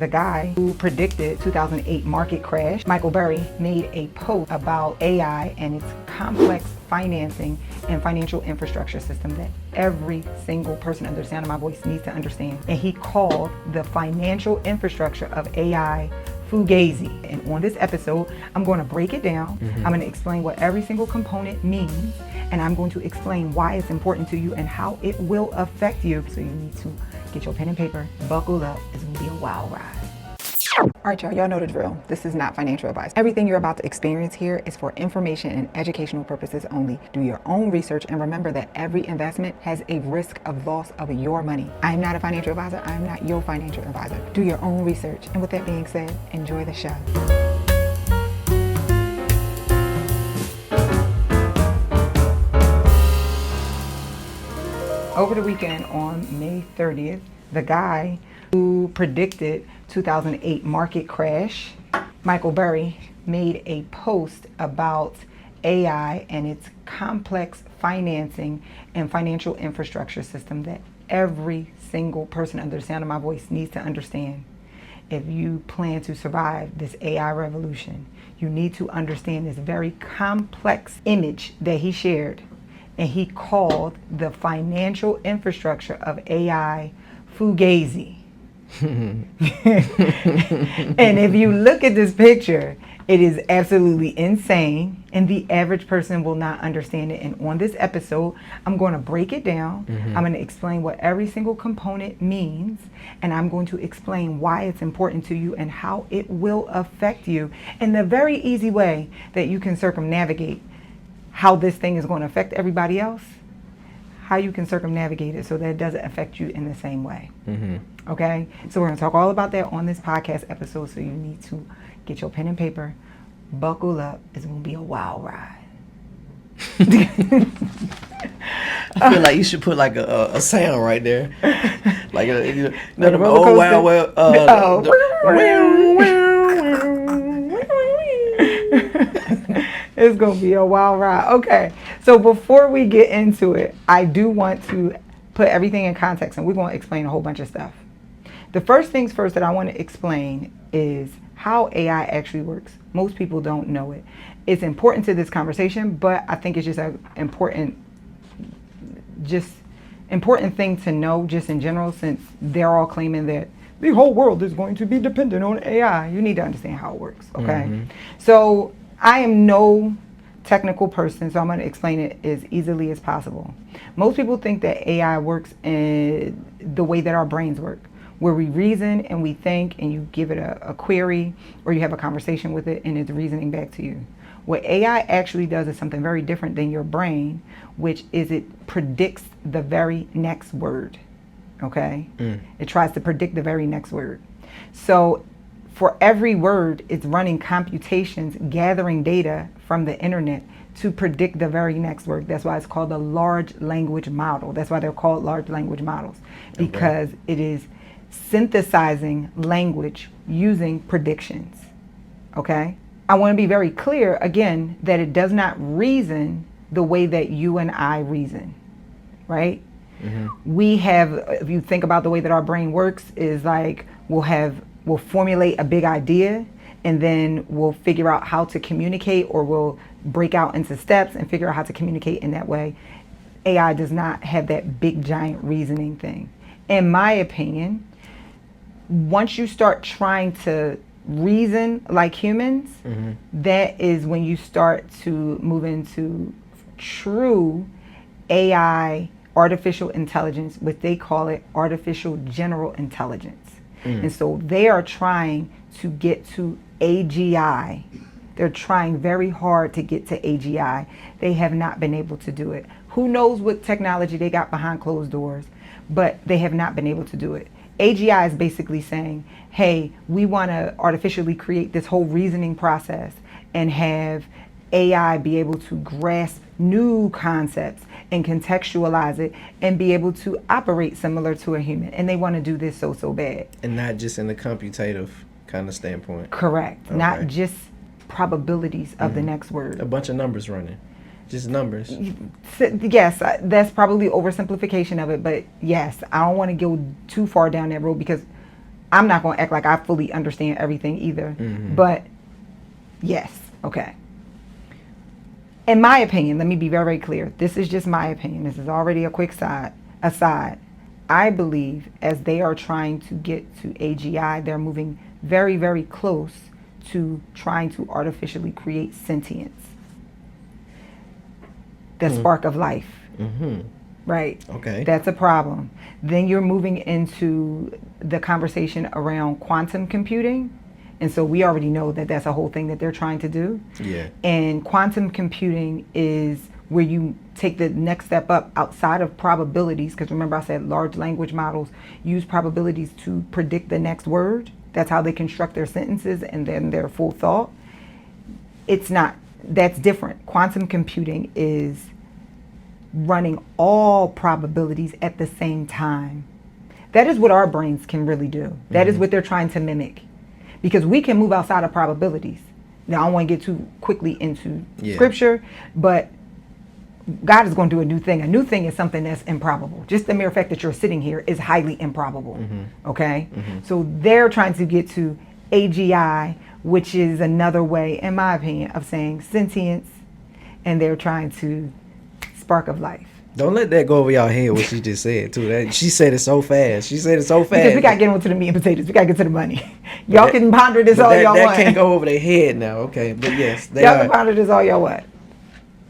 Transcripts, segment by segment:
The guy who predicted 2008 market crash, Michael Burry, made a post about AI and its complex financing and financial infrastructure system that every single person under the sound of my voice needs to understand. And he called the financial infrastructure of AI Fugazi. And on this episode, I'm going to break it down. I'm going to explain what every single component means, and I'm going to explain why it's important to you and how it will affect you. So you need to get your pen and paper, buckle up. It's going to be a wild ride. All right, y'all know the drill. This is not financial advice. Everything you're about to experience here is for information and educational purposes only. Do your own research and remember that every investment has a risk of loss of your money. I am not a financial advisor. I am not your financial advisor. Do your own research. And with that being said, enjoy the show. Over the weekend on May 30th, the guy who predicted 2008 market crash, Michael Burry, made a post about AI and its complex financing and financial infrastructure system that every single person under the sound of my voice needs to understand. If you plan to survive this AI revolution, you need to understand this very complex image that he shared, and he called the financial infrastructure of AI Fugazi. And if you look at this picture, it is absolutely insane, and the average person will not understand it. And on this episode, I'm going to break it down. I'm going to explain what every single component means, and I'm going to explain why it's important to you and how it will affect you in the very easy way that you can circumnavigate how this thing is going to affect everybody else, how you can circumnavigate it so that it doesn't affect you in the same way. Okay? So we're going to talk all about that on this podcast episode, so you need to get your pen and paper, buckle up. It's going to be a wild ride. I feel like you should put like a sound right there. Like the roller coaster. It's going to be a wild ride. Okay, so before we get into it, I do want to put everything in context, and we're going to explain a whole bunch of stuff. The first things first that I want to explain is how AI actually works. Most people don't know it. It's important to this conversation, but I think it's just an important thing to know just in general, since they're all claiming that the whole world is going to be dependent on AI. You need to understand how it works, okay? So I am no technical person, so I'm going to explain it as easily as possible. Most people think that AI works in the way that our brains work, where we reason and we think, and you give it a query or you have a conversation with it and it's reasoning back to you. What AI actually does is something very different than your brain, which is it predicts the very next word, okay? It tries to predict the very next word. So for every word, it's running computations, gathering data from the internet to predict the very next word. That's why it's called a large language model. That's why they're called large language models, because it is synthesizing language using predictions, okay? I want to be very clear, again, that it does not reason the way that you and I reason, right? We have, if you think about the way that our brain works, is like we'll formulate a big idea, and then we'll figure out how to communicate, or we'll break out into steps and figure out how to communicate in that way. AI does not have that big giant reasoning thing. In my opinion, once you start trying to reason like humans, that is when you start to move into true AI, artificial intelligence, what they call it, artificial general intelligence. And so they are trying to get to AGI. They're trying very hard to get to AGI. They have not been able to do it. Who knows what technology they got behind closed doors, but they have not been able to do it. AGI is basically saying, hey, we want to artificially create this whole reasoning process and have AI be able to grasp new concepts and contextualize it and be able to operate similar to a human. And they want to do this so bad. And not just in the computative kind of standpoint. Correct. Okay. Not just probabilities of the next word. A bunch of numbers running. Just numbers. Yes, that's probably oversimplification of it, but yes, I don't want to go too far down that road, because I'm not going to act like I fully understand everything either. But yes, okay. In my opinion, let me be very, very clear. This is just my opinion. This is already a quick aside. I believe as they are trying to get to AGI, they're moving very, very close to trying to artificially create sentience. The spark of life. Right? Okay. That's a problem. Then you're moving into the conversation around quantum computing. And so we already know that that's a whole thing that they're trying to do. Yeah. And quantum computing is where you take the next step up outside of probabilities. Because remember I said large language models use probabilities to predict the next word. That's how they construct their sentences and then their full thought. It's not. That's different. Quantum computing is running all probabilities at the same time. That is what our brains can really do. That is what they're trying to mimic. Because we can move outside of probabilities. Now, I don't want to get too quickly into scripture, but God is going to do a new thing. A new thing is something that's improbable. Just the mere fact that you're sitting here is highly improbable. Okay? So they're trying to get to AGI, which is another way, in my opinion, of saying sentience, and they're trying to spark of life. Don't let that go over y'all head what she just said too. That she said it so fast. Because we gotta get into the meat and potatoes. We gotta get to the money. Y'all can ponder this all y'all want. That can't go over their head now. Okay, but yes, y'all can ponder this all y'all want.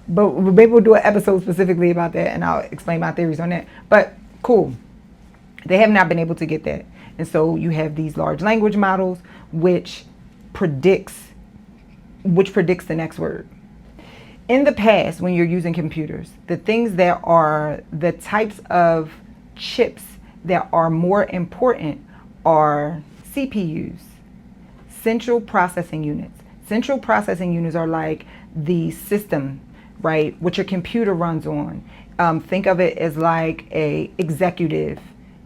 But maybe we'll do an episode specifically about that, and I'll explain my theories on that. But cool, they have not been able to get that, and so you have these large language models, which predicts the next word. In the past, when you're using computers, the things that are the types of chips that are more important are CPUs, central processing units. Central processing units are like the system, right, what your computer runs on. Think of it as like a executive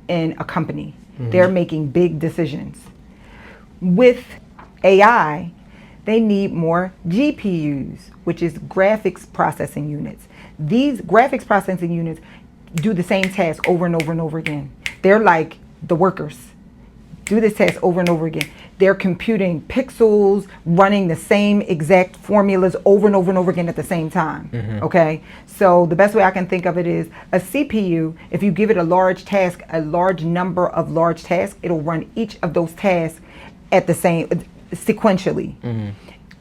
in a company. They're making big decisions. With AI, they need more GPUs, which is graphics processing units. These graphics processing units do the same task over and over and over again. They're like the workers. Do this task over and over again. They're computing pixels, running the same exact formulas over and over and over again at the same time. Okay? So the best way I can think of it is a CPU, if you give it a large task, a large number of large tasks, it'll run each of those tasks at the same sequentially.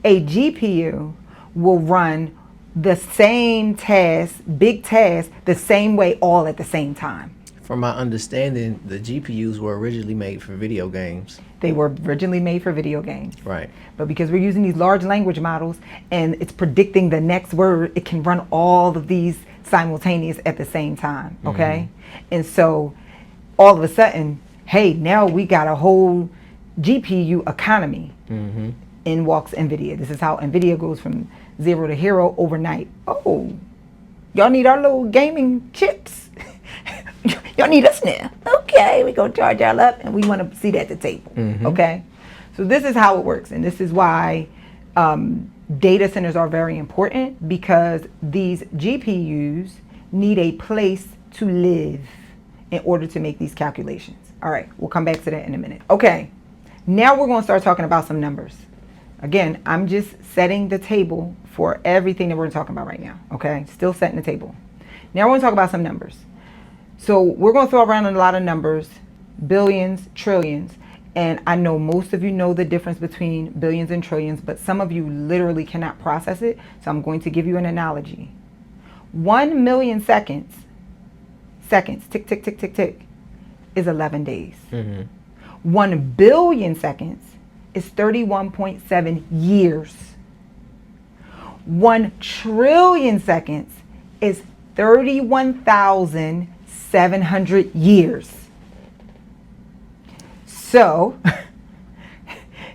A GPU will run the same task, big task, the same way all at the same time. From my understanding, the GPUs were originally made for video games. They were originally made for video games. Right. But because we're using these large language models and it's predicting the next word, it can run all of these simultaneous at the same time. Okay? And so all of a sudden, hey, now we got a whole GPU economy. In walks NVIDIA. This is how NVIDIA goes from 0 to hero overnight. Oh, y'all need our little gaming chips. Y'all need us now. Okay, we gonna charge y'all up, and we want to see it at the table. Okay, so this is how it works, and this is why data centers are very important, because these GPUs need a place to live in order to make these calculations. All right, we'll come back to that in a minute. Okay, now we're gonna start talking about some numbers. Again, I'm just setting the table for everything that we're talking about right now, okay? Still setting the table. Now we're going to talk about some numbers. So we're going to throw around a lot of numbers, billions, trillions, and I know most of you know the difference between billions and trillions, but some of you literally cannot process it, so I'm going to give you an analogy. 1 million seconds, tick, tick, tick, tick, tick, is 11 days. 1 billion seconds is 31.7 years. 1 trillion seconds is 31,700 years. So,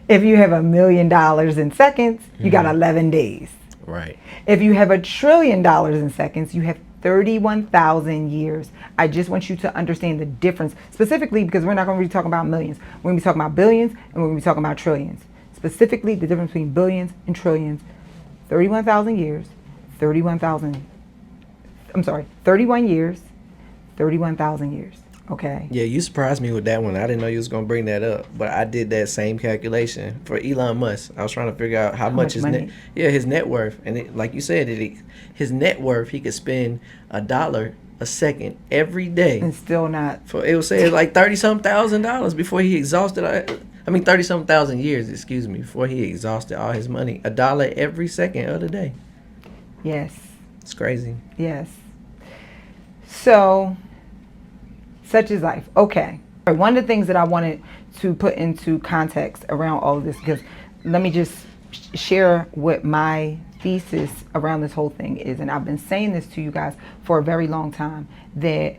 if you have $1 million in seconds, you got 11 days. Right. If you have $1 trillion in seconds, you have 31,000 years. I just want you to understand the difference, specifically because we're not going to be talking about millions. We're going to be talking about billions, and we're going to be talking about trillions. Specifically, the difference between billions and trillions. 31,000 years, 31 years, 31,000 years. Okay. Yeah, you surprised me with that one. I didn't know you was gonna bring that up, but I did that same calculation for Elon Musk. I was trying to figure out how much his money? his net worth, and like you said, his net worth, he could spend $1 a second every day, And still not. for it was saying like $30,000 before he exhausted. I mean, 30-something thousand years, excuse me, before he exhausted all his money. $1 every second of the day. Yes. It's crazy. Yes. So, such is life. Okay. One of the things that I wanted to put into context around all of this, because let me just share what my thesis around this whole thing is. And I've been saying this to you guys for a very long time, that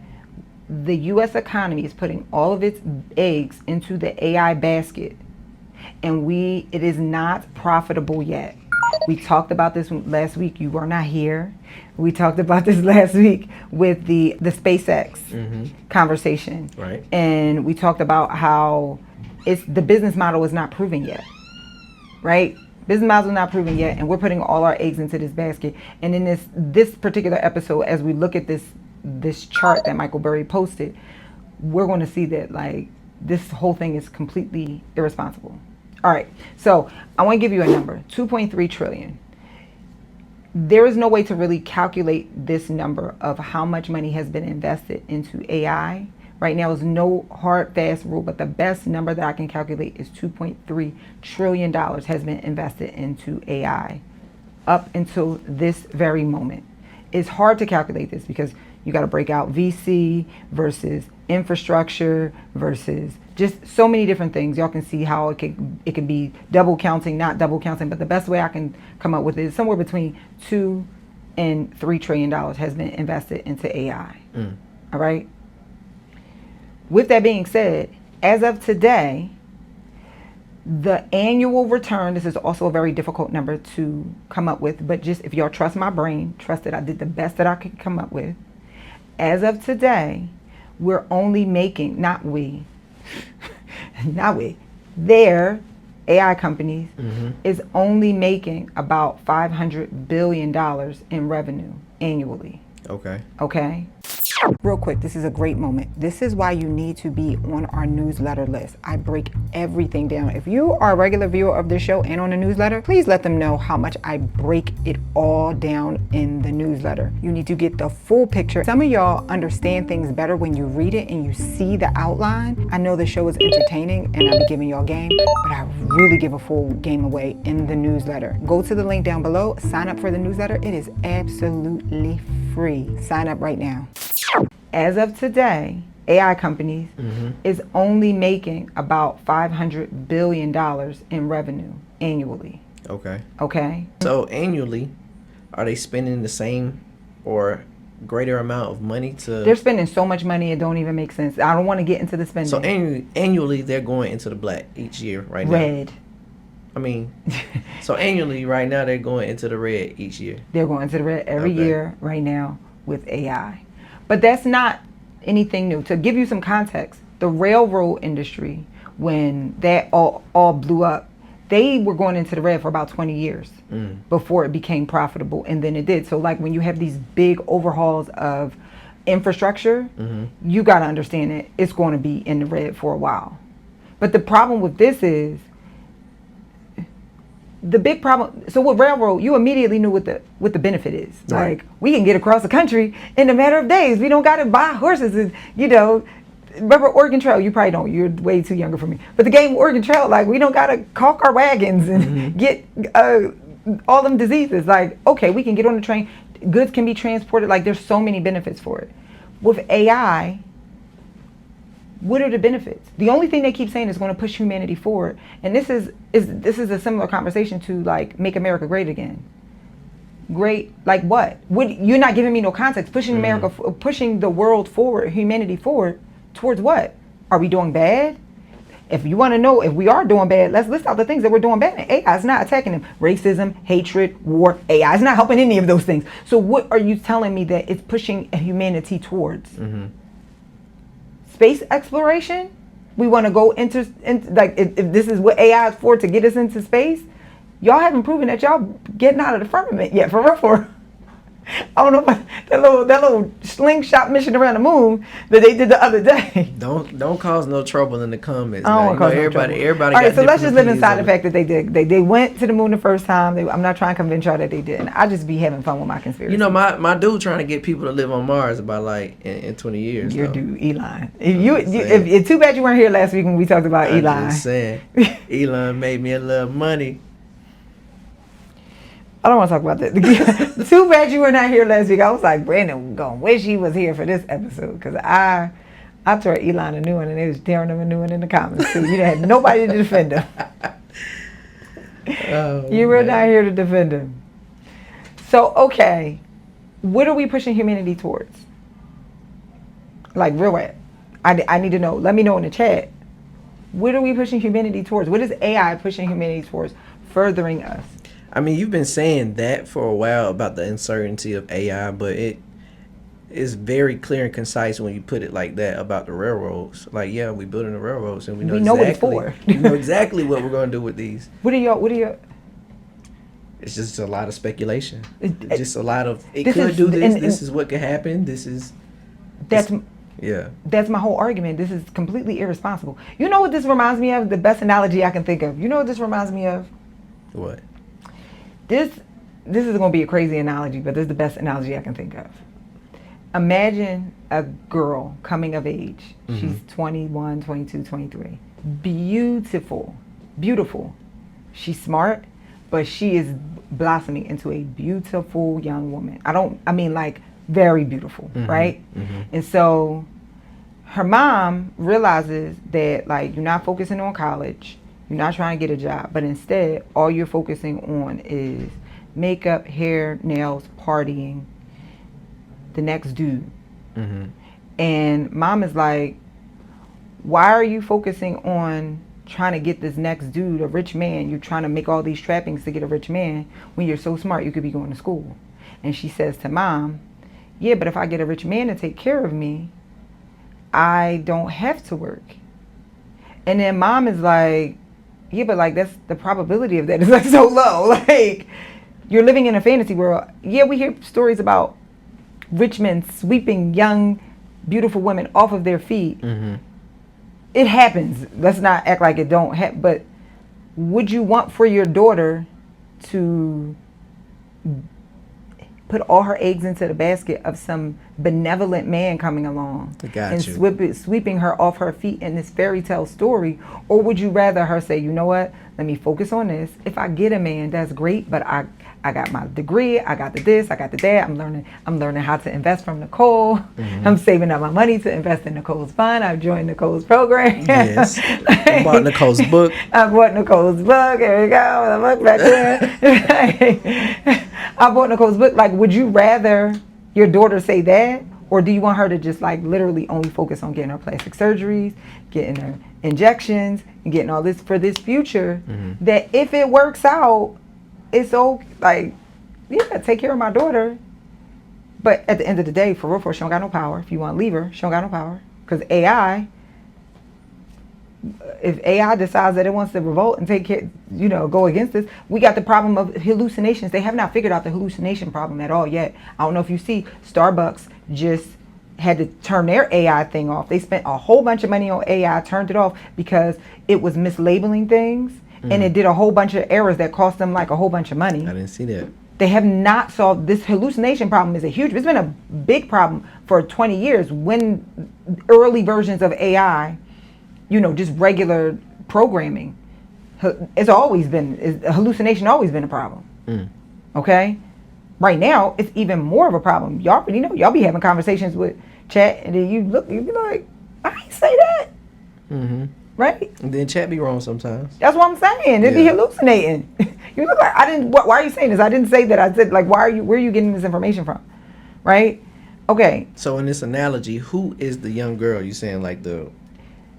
the U.S. economy is putting all of its eggs into the AI basket, and it is not profitable yet. We talked about this last week. You were not here. We talked about this last week with the SpaceX conversation. Right. And we talked about how the business model is not proven yet. Right? Business model is not proven yet, and we're putting all our eggs into this basket. And in this particular episode, as we look at this chart that Michael Burry posted, we're going to see that like this whole thing is completely irresponsible. All right, so I want to give you a number, 2.3 trillion. There is no way to really calculate this number of how much money has been invested into AI. Right now, there's no hard, fast rule, but the best number that I can calculate is $2.3 trillion has been invested into AI up until this very moment. It's hard to calculate this because you got to break out VC versus infrastructure versus just so many different things. Y'all can see how it can be double counting, not double counting, but the best way I can come up with it is somewhere between $2 and $3 trillion has been invested into AI. All right. With that being said, as of today, the annual return, this is also a very difficult number to come up with, but just if y'all trust my brain, trust that I did the best that I could come up with. As of today, we're only making, not we, their AI companies is only making about $500 billion in revenue annually. Okay. Okay. Real quick, this is a great moment. This is why you need to be on our newsletter list. I break everything down. If you are a regular viewer of this show and on the newsletter, please let them know how much I break it all down in the newsletter. You need to get the full picture. Some of y'all understand things better when you read it and you see the outline. I know the show is entertaining and I'll be giving y'all game, but I really give a full game away in the newsletter. Go to the link down below, sign up for the newsletter. It is absolutely free. Sign up right now. As of today, AI companies is only making about $500 billion in revenue annually. Okay. Okay. So annually, are they spending the same or greater amount of money to? They're spending so much money it don't even make sense. I don't want to get into the spending. So annually, they're going into the black each year right now. Red. I mean, so annually right now they're going into the red each year. They're going into the red every year right now with AI. But that's not anything new. To give you some context, the railroad industry, when that all blew up, they were going into the red for about 20 years before it became profitable, and then it did. So like when you have these big overhauls of infrastructure, you got to understand that it's going to be in the red for a while. But the problem with this is, the big problem, so with railroad, you immediately knew what the benefit is. Right. Like, we can get across the country in a matter of days. We don't got to buy horses. And, remember Oregon Trail? You probably don't. You're way too younger for me. But the game Oregon Trail, like, we don't got to caulk our wagons and get all them diseases. Like, okay, we can get on the train. Goods can be transported. Like, there's so many benefits for it. With AI, what are the benefits? The only thing they keep saying is going to push humanity forward, and this is a similar conversation to like make America great again. Great, like what? You're not giving me no context. Pushing America, pushing the world forward, humanity forward, towards what? Are we doing bad? If you want to know if we are doing bad, let's list out the things that we're doing bad. AI is not attacking them. Racism, hatred, war. AI is not helping any of those things. So what are you telling me that it's pushing humanity towards? Space exploration? We want to go into like if this is what AI is for, to get us into space. Y'all haven't proven that y'all getting out of the firmament yet, for real. I don't know about that little slingshot mission around the moon that they did the other day. Don't cause no trouble in the comments. I don't Now. want to cause no trouble. Everybody. All right, got so let's different just live opinions inside on the it. fact that they did. They went to the moon the first time. I'm not trying to convince y'all that they didn't. I just be having fun with my conspiracy. You know, my dude trying to get people to live on Mars by like in 20 years. Your though. dude, Elon. If too bad you weren't here last week when we talked about I'm Elon. just saying, Elon made me a little money. I don't want to talk about that. Too bad you were not here last week. I was like, Brandon, gonna wish he was here for this episode because I tore Elon a new one and they was tearing him a new one in the comments too. You didn't have nobody to defend him. You were not here to defend him. So okay, what are we pushing humanity towards? Like real rap. I need to know. Let me know in the chat. What are we pushing humanity towards? What is AI pushing humanity towards? Furthering us. I mean, you've been saying that for a while about the uncertainty of AI, but it is very clear and concise when you put it like that about the railroads. Like, yeah, we building the railroads, and we know what it's exactly, for. we know exactly what we're going to do with these. What are y'all? It's just a lot of speculation. It- Just a lot of it this could is- do this. and- This is what could happen. This is yeah. That's my whole argument. This is completely irresponsible. You know what this reminds me of? The best analogy I can think of. You know what this reminds me of? What? This is going to be a crazy analogy, but this is the best analogy I can think of. Imagine a girl coming of age. Mm-hmm. She's 21, 22, 23. Beautiful. She's smart, but she is blossoming into a beautiful young woman. I mean like very beautiful, Mm-hmm. right? Mm-hmm. And so her mom realizes that like you're not focusing on college. You're not trying to get a job, but instead, all you're focusing on is makeup, hair, nails, partying, the next dude. Mm-hmm. And mom is like, why are you focusing on trying to get this next dude, a rich man? You're trying to make all these trappings to get a rich man when you're so smart you could be going to school. And she says to mom, yeah, but if I get a rich man to take care of me, I don't have to work. And then mom is like, yeah, but like that's the probability of that is like so low. Like you're living in a fantasy world. Yeah, we hear stories about rich men sweeping young, beautiful women off of their feet. Mm-hmm. It happens. Let's not act like it don't happen. But would you want for your daughter to put all her eggs into the basket of some benevolent man coming along and sweeping her off her feet in this fairy tale story? Or would you rather her say, you know what, let me focus on this. If I get a man, that's great, but I got my degree, I got the this, I got the that. I'm learning how to invest from Nicole. Mm-hmm. I'm saving up my money to invest in Nicole's fund. I've joined Nicole's program. Yes. I bought Nicole's book. I bought Nicole's book. Here we go. The book back there. I bought Nicole's book. Like, would you rather your daughter say that? Or do you want her to just like literally only focus on getting her plastic surgeries, getting her injections, and getting all this for this future? Mm-hmm. That if it works out, it's so like, yeah, take care of my daughter. But at the end of the day, for real, she don't got no power. If you want to leave her, she don't got no power. Because if AI decides that it wants to revolt and take care, go against this, we got the problem of hallucinations. They have not figured out the hallucination problem at all yet. I don't know if you see, Starbucks just had to turn their AI thing off. They spent a whole bunch of money on AI, turned it off because it was mislabeling things. Mm. And it did a whole bunch of errors that cost them like a whole bunch of money. I didn't see that. They have not solved this hallucination problem. It's been a big problem for 20 years when early versions of AI, just regular programming, hallucination always been a problem. Mm. Okay? Right now, it's even more of a problem. Y'all already know. Y'all be having conversations with chat and then you be like, I ain't say that. Mm-hmm. Right? And then chat be wrong sometimes. That's what I'm saying. It be hallucinating. You look like, why are you saying this? I didn't say that. I said, like, where are you getting this information from? Right? Okay. So in this analogy, who is the young girl? You saying like the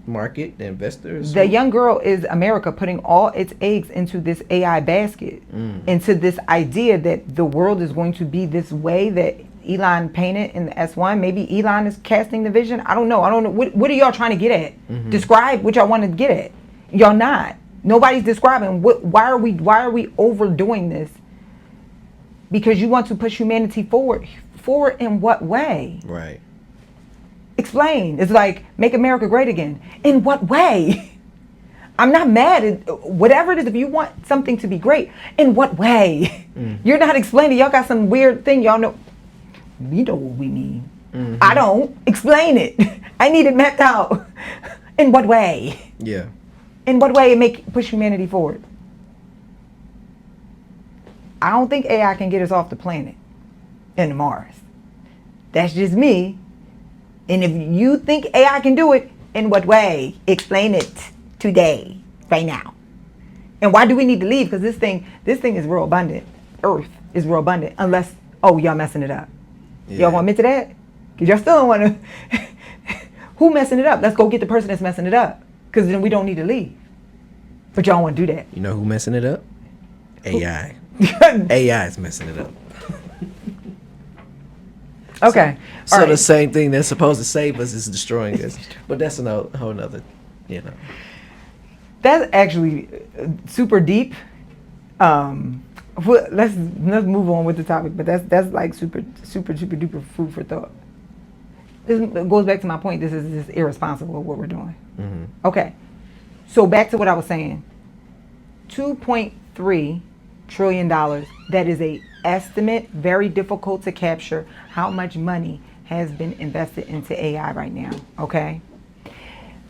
market, the investors? The young girl is America putting all its eggs into this AI basket, into this idea that the world is going to be this way that Elon painted in the S1. Maybe Elon is casting the vision. I don't know. What are y'all trying to get at? Mm-hmm. Describe what y'all want to get at. Y'all not. Nobody's describing why are we overdoing this because you want to push humanity forward. Forward in what way? Right. Explain. It's like, make America great again. In what way? I'm not mad at whatever it is. If you want something to be great, in what way? You're not explaining. Y'all got some weird thing. Y'all know. We know what we mean. I don't. Explain it. I need it mapped out. In what way? Yeah. In what way it push humanity forward? I don't think AI can get us off the planet and Mars. That's just me. And if you think AI can do it, in what way? Explain it today, right now. And why do we need to leave? Because this thing is real abundant. Earth is real abundant. Unless, y'all messing it up. Yeah. Y'all want to admit to that? Because y'all still don't want to. Who messing it up? Let's go get the person that's messing it up. Because then we don't need to leave. But y'all want to do that. You know who messing it up? AI. AI is messing it up. Okay. So the same thing that's supposed to save us is destroying us. But that's a whole nother, That's actually super deep. Let's move on with the topic. But that's like super duper food for thought. This goes back to my point. This is just irresponsible what we're doing. Mm-hmm. Okay. So back to what I was saying. $2.3 trillion. That is a estimate. Very difficult to capture how much money has been invested into AI right now. Okay.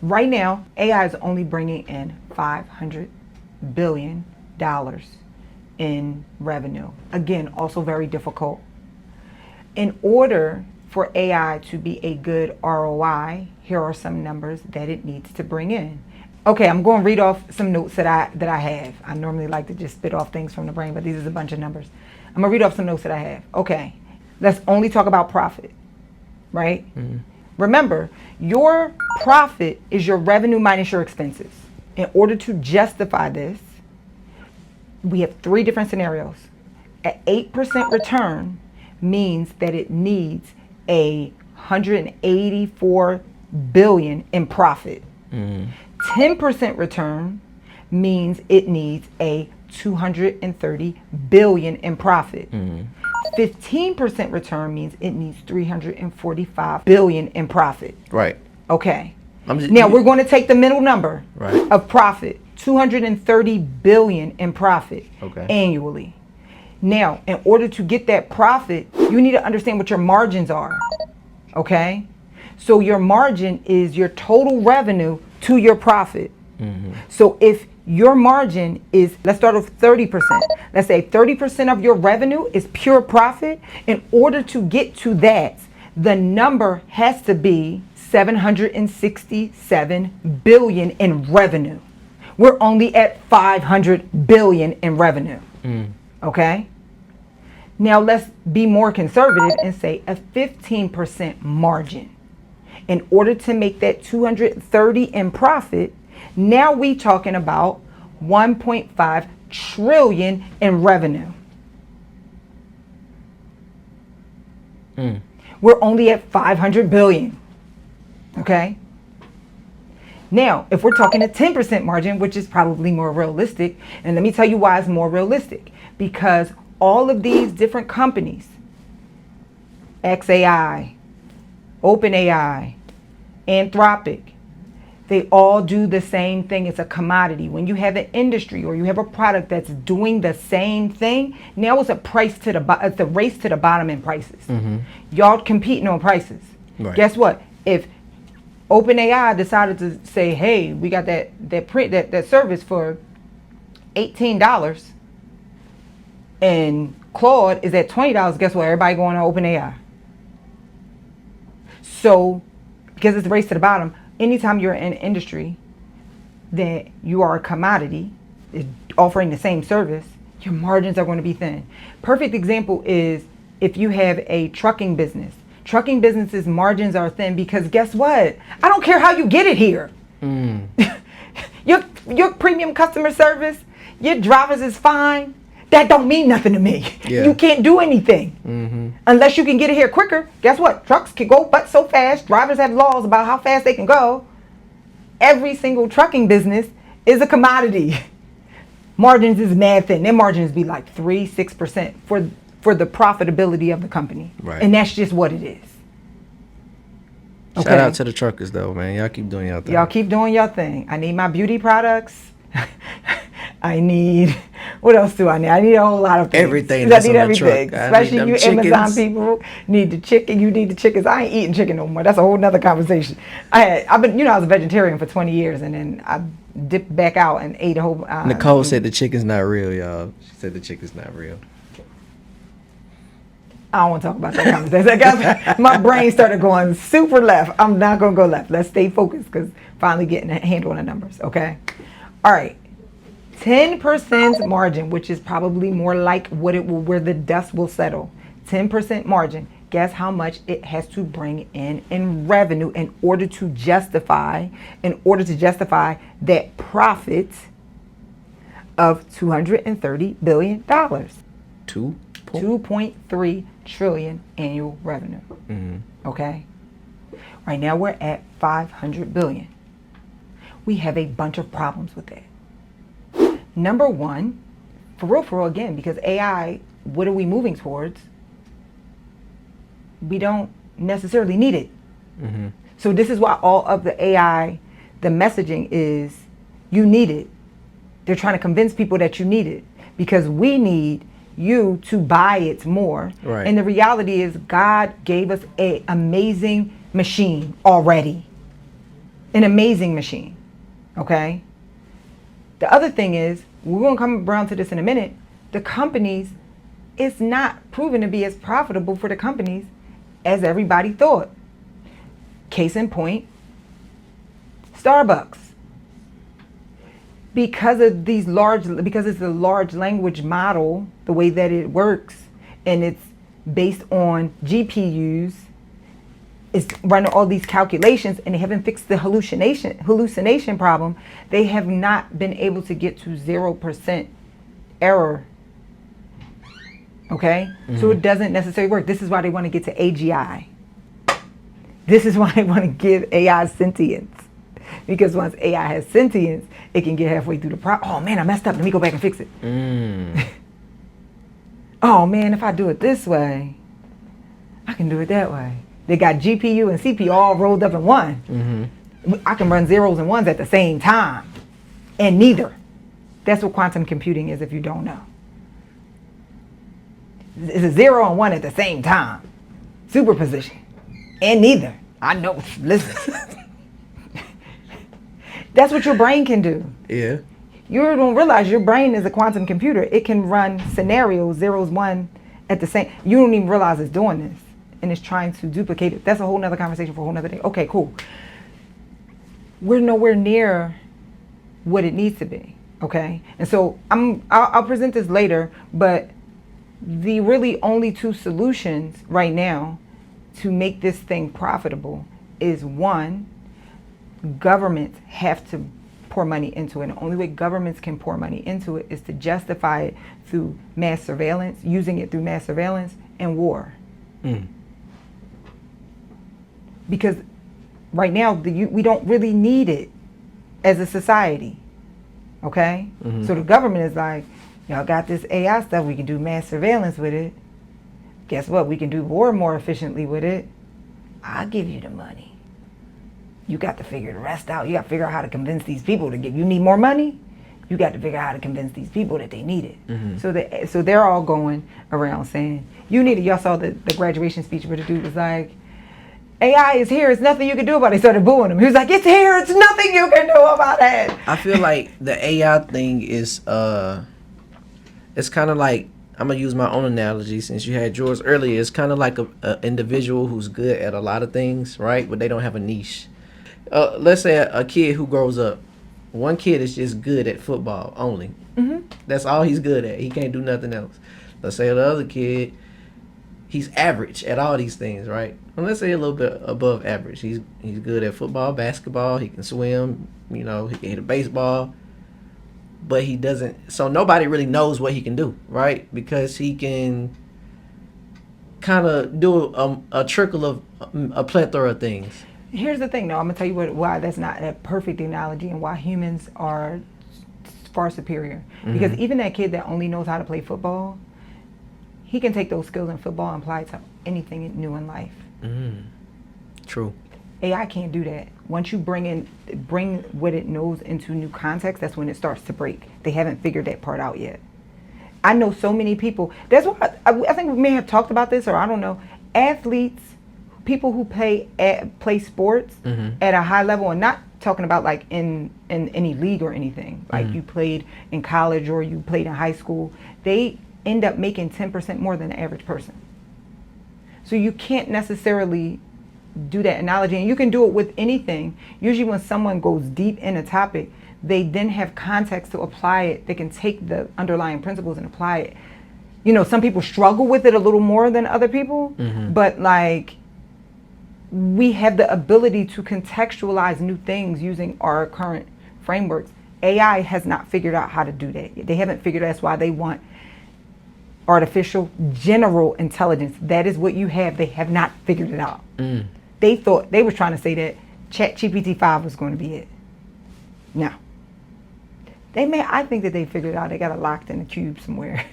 Right now, AI is only bringing in $500 billion in revenue. Again, also very difficult. In order for AI to be a good ROI, here are some numbers that it needs to bring in. Okay, I'm going to read off some notes that I have. I normally like to just spit off things from the brain, but these is a bunch of numbers. I'm going to read off some notes that I have. Okay, let's only talk about profit, right? Mm-hmm. Remember, your profit is your revenue minus your expenses. In order to justify this, we have 3 different scenarios. An 8% return means that it needs a $184 billion in profit. 10% return means it needs a $230 billion in profit. 15% return means it needs $345 billion in profit. Right. Okay. Now we're going to take the middle number of profit, $230 billion in profit annually. Now, in order to get that profit, you need to understand what your margins are. Okay? So your margin is your total revenue to your profit. So if your margin is, let's start with 30%. Let's say 30% of your revenue is pure profit. In order to get to that, the number has to be $767 billion in revenue. We're only at $500 billion in revenue. Okay? Now let's be more conservative and say a 15% margin. In order to make that 230 in profit, now we talking about 1.5 trillion in revenue. We're only at 500 billion. Okay? Now, if we're talking a 10% margin, which is probably more realistic, and let me tell you why it's more realistic. Because all of these different companies, XAI, OpenAI, Anthropic, they all do the same thing. It's a commodity. When you have an industry or you have a product that's doing the same thing, now it's a race to the bottom in prices. Y'all competing on prices. Right. Guess what? If OpenAI decided to say, hey, we got that service for $18 and Claude is at $20, guess what? Everybody going to OpenAI. So, because it's a race to the bottom, anytime you're in an industry that you are a commodity, is offering the same service, your margins are going to be thin. Perfect example is if you have a trucking business. Trucking businesses' margins are thin because guess what? I don't care how you get it here. Your premium customer service, your drivers is fine. That don't mean nothing to me. Yeah. You can't do anything unless you can get it here quicker. Guess what? Trucks can go but so fast. Drivers have laws about how fast they can go. Every single trucking business is a commodity. Margins is mad thin. Their margins be like 3-6%. For for the profitability of the company. Right. And that's just what it is. Shout out to the truckers though, man. Y'all keep doing y'all thing. Y'all keep doing your thing. I need my beauty products. I need, what else do I need? I need a whole lot of things. Everything I that's need on everything. the truck. Especially you Amazon people need the chicken. You need the chickens. I ain't eating chicken no more. That's a whole nother conversation. I've been, I was a vegetarian for 20 years and then I dipped back out and ate a whole. Nicole said the chicken's not real, y'all. She said the chicken's not real. I don't want to talk about that conversation. My brain started going super left. I'm not going to go left. Let's stay focused because finally getting a handle on the numbers, okay? All right. 10% margin, which is probably more like where the dust will settle. 10% margin. Guess how much it has to bring in revenue in order to justify that profit of $230 billion. 2.3 trillion annual revenue. Okay? Right now we're at 500 billion. We have a bunch of problems with that. Number one, for real again, because AI, what are we moving towards? We don't necessarily need it. So this is why all of the AI, the messaging is, you need it. They're trying to convince people that you need it because we need you to buy it more. Right. And the reality is God gave us an amazing machine already. An amazing machine. Okay? The other thing is, we're going to come around to this in a minute, the companies, it's not proven to be as profitable for the companies as everybody thought. Case in point, Starbucks. Because it's a large language model, the way that it works, and it's based on GPUs, it's running all these calculations, and they haven't fixed the hallucination problem. They have not been able to get to 0% error. Okay? So it doesn't necessarily work. This is why they want to get to AGI. This is why they want to give AI sentience. Because once AI has sentience, it can get halfway through the problem. Oh man, I messed up. Let me go back and fix it. Oh man, if I do it this way, I can do it that way. They got GPU and CPU all rolled up in one. I can run zeros and ones at the same time. And neither. That's what quantum computing is if you don't know. It's a 0 and 1 at the same time. Superposition. And neither. I know. Listen. That's what your brain can do. Yeah. You don't realize your brain is a quantum computer. It can run scenarios, 0s, 1 at the same. You don't even realize it's doing this. And it's trying to duplicate it. That's a whole nother conversation for a whole nother day. Okay, cool. We're nowhere near what it needs to be. Okay? And so I'll present this later, but the really only two solutions right now to make this thing profitable is one, governments have to pour money into it. And the only way governments can pour money into it is to justify it through mass surveillance, using it through mass surveillance and war. Because right now we don't really need it as a society. Okay? So the government is like, y'all got this AI stuff, we can do mass surveillance with it. Guess what? We can do war more efficiently with it. I'll give you the money. You got to figure the rest out. You got to figure out how to convince these people to give. You need more money? You got to figure out how to convince these people that they need it. So they're all going around saying, you need it. Y'all saw the graduation speech where the dude was like, AI is here. It's nothing you can do about it. They started booing him. He was like, it's here. It's nothing you can do about it. I feel like the AI thing is, it's kind of like, I'm going to use my own analogy since you had yours earlier. It's kind of like an individual who's good at a lot of things, right? But they don't have a niche. Let's say a kid who grows up. One kid is just good at football only. That's all he's good at. He can't do nothing else. Let's say the other kid, he's average at all these things, right? And let's say a little bit above average. He's good at football, basketball. He can swim. He can hit a baseball. But he doesn't. So nobody really knows what he can do, right? Because he can kind of do a trickle of a plethora of things. Here's the thing, though. I'm going to tell you why that's not a perfect analogy and why humans are far superior. Because even that kid that only knows how to play football, he can take those skills in football and apply it to anything new in life. True. AI can't do that. Once you bring what it knows into new context, that's when it starts to break. They haven't figured that part out yet. I know so many people. That's why I think we may have talked about this, or I don't know. Athletes, people who play sports at a high level, and not talking about like in any league or anything. Like you played in college or you played in high school, they end up making 10% more than the average person. So you can't necessarily do that analogy, and you can do it with anything. Usually when someone goes deep in a topic, they then have context to apply it. They can take the underlying principles and apply it. You know, some people struggle with it a little more than other people, but like we have the ability to contextualize new things using our current frameworks. AI has not figured out how to do that. They haven't figured out. That's why they want artificial general intelligence. That is what you have. They have not figured it out. They thought, they were trying to say that ChatGPT 5 was going to be it. No. I think that they figured it out. They got it locked in a cube somewhere,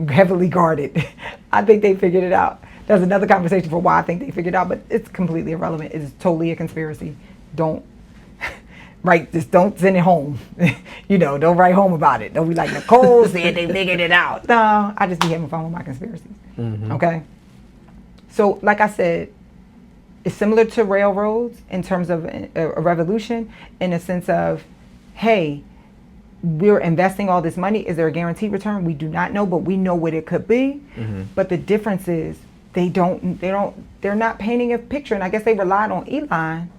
heavily guarded. I think they figured it out. There's another conversation for why I think they figured it out, but it's completely irrelevant. It's totally a conspiracy. Don't write this. Don't send it home. Don't write home about it. Don't be like, Nicole said they figured it out. No, I just be having fun with my conspiracies. Okay? So, like I said, it's similar to railroads in terms of a revolution, in the sense of, hey, we're investing all this money. Is there a guaranteed return? We do not know, but we know what it could be. But the difference is they're not painting a picture. And I guess they relied on Elon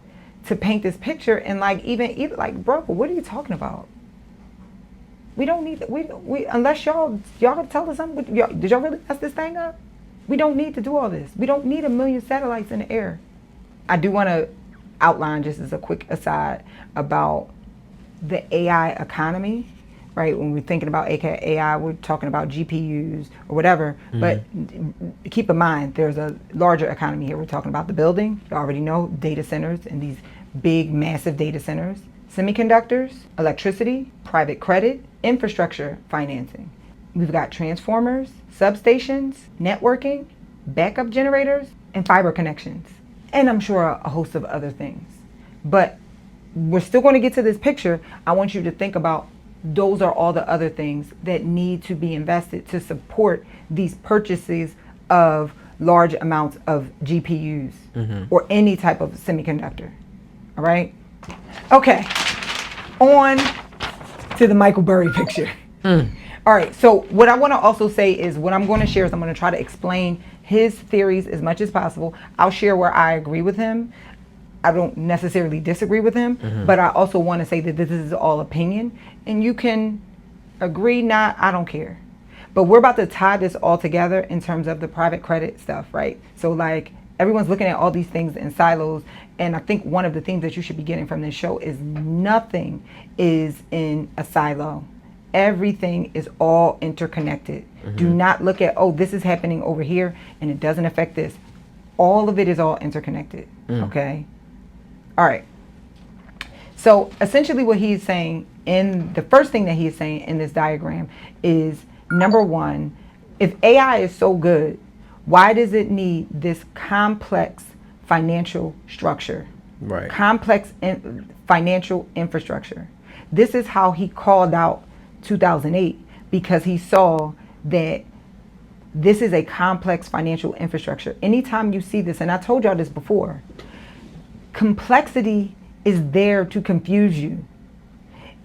to paint this picture. And even bro, what are you talking about? We don't need we unless y'all tell us something. Did y'all really mess this thing up? We don't need to do all this. We don't need 1 million satellites in the air. I do want to outline, just as a quick aside, about the AI economy, right? When we're thinking about AI, we're talking about GPUs or whatever, but keep in mind, there's a larger economy here. We're talking about the building. You already know data centers and these big, massive data centers, semiconductors, electricity, private credit, infrastructure financing. We've got transformers, substations, networking, backup generators, and fiber connections. And I'm sure a host of other things. But we're still going to get to this picture. I want you to think about those are all the other things that need to be invested to support these purchases of large amounts of GPUs or any type of semiconductor. All right? Okay. On to the Michael Burry picture. All right, so what I want to also say is, what I'm going to share is I'm going to try to explain his theories as much as possible. I'll share where I agree with him. I don't necessarily disagree with him, but I also want to say that this is all opinion, and you can agree, not, I don't care. But we're about to tie this all together in terms of the private credit stuff, right? So like everyone's looking at all these things in silos, and I think one of the things that you should be getting from this show is nothing is in a silo. Everything is all interconnected. Do not look at, oh, this is happening over here and it doesn't affect this. All of it is all interconnected. Okay? All right. So essentially what he's saying, in the first thing that he's saying in this diagram is, number one, if AI is so good, why does it need this complex financial structure? Right. Complex financial infrastructure. This is how he called out 2008, because he saw that this is a complex financial infrastructure. Anytime you see this, and I told y'all this before, complexity is there to confuse you.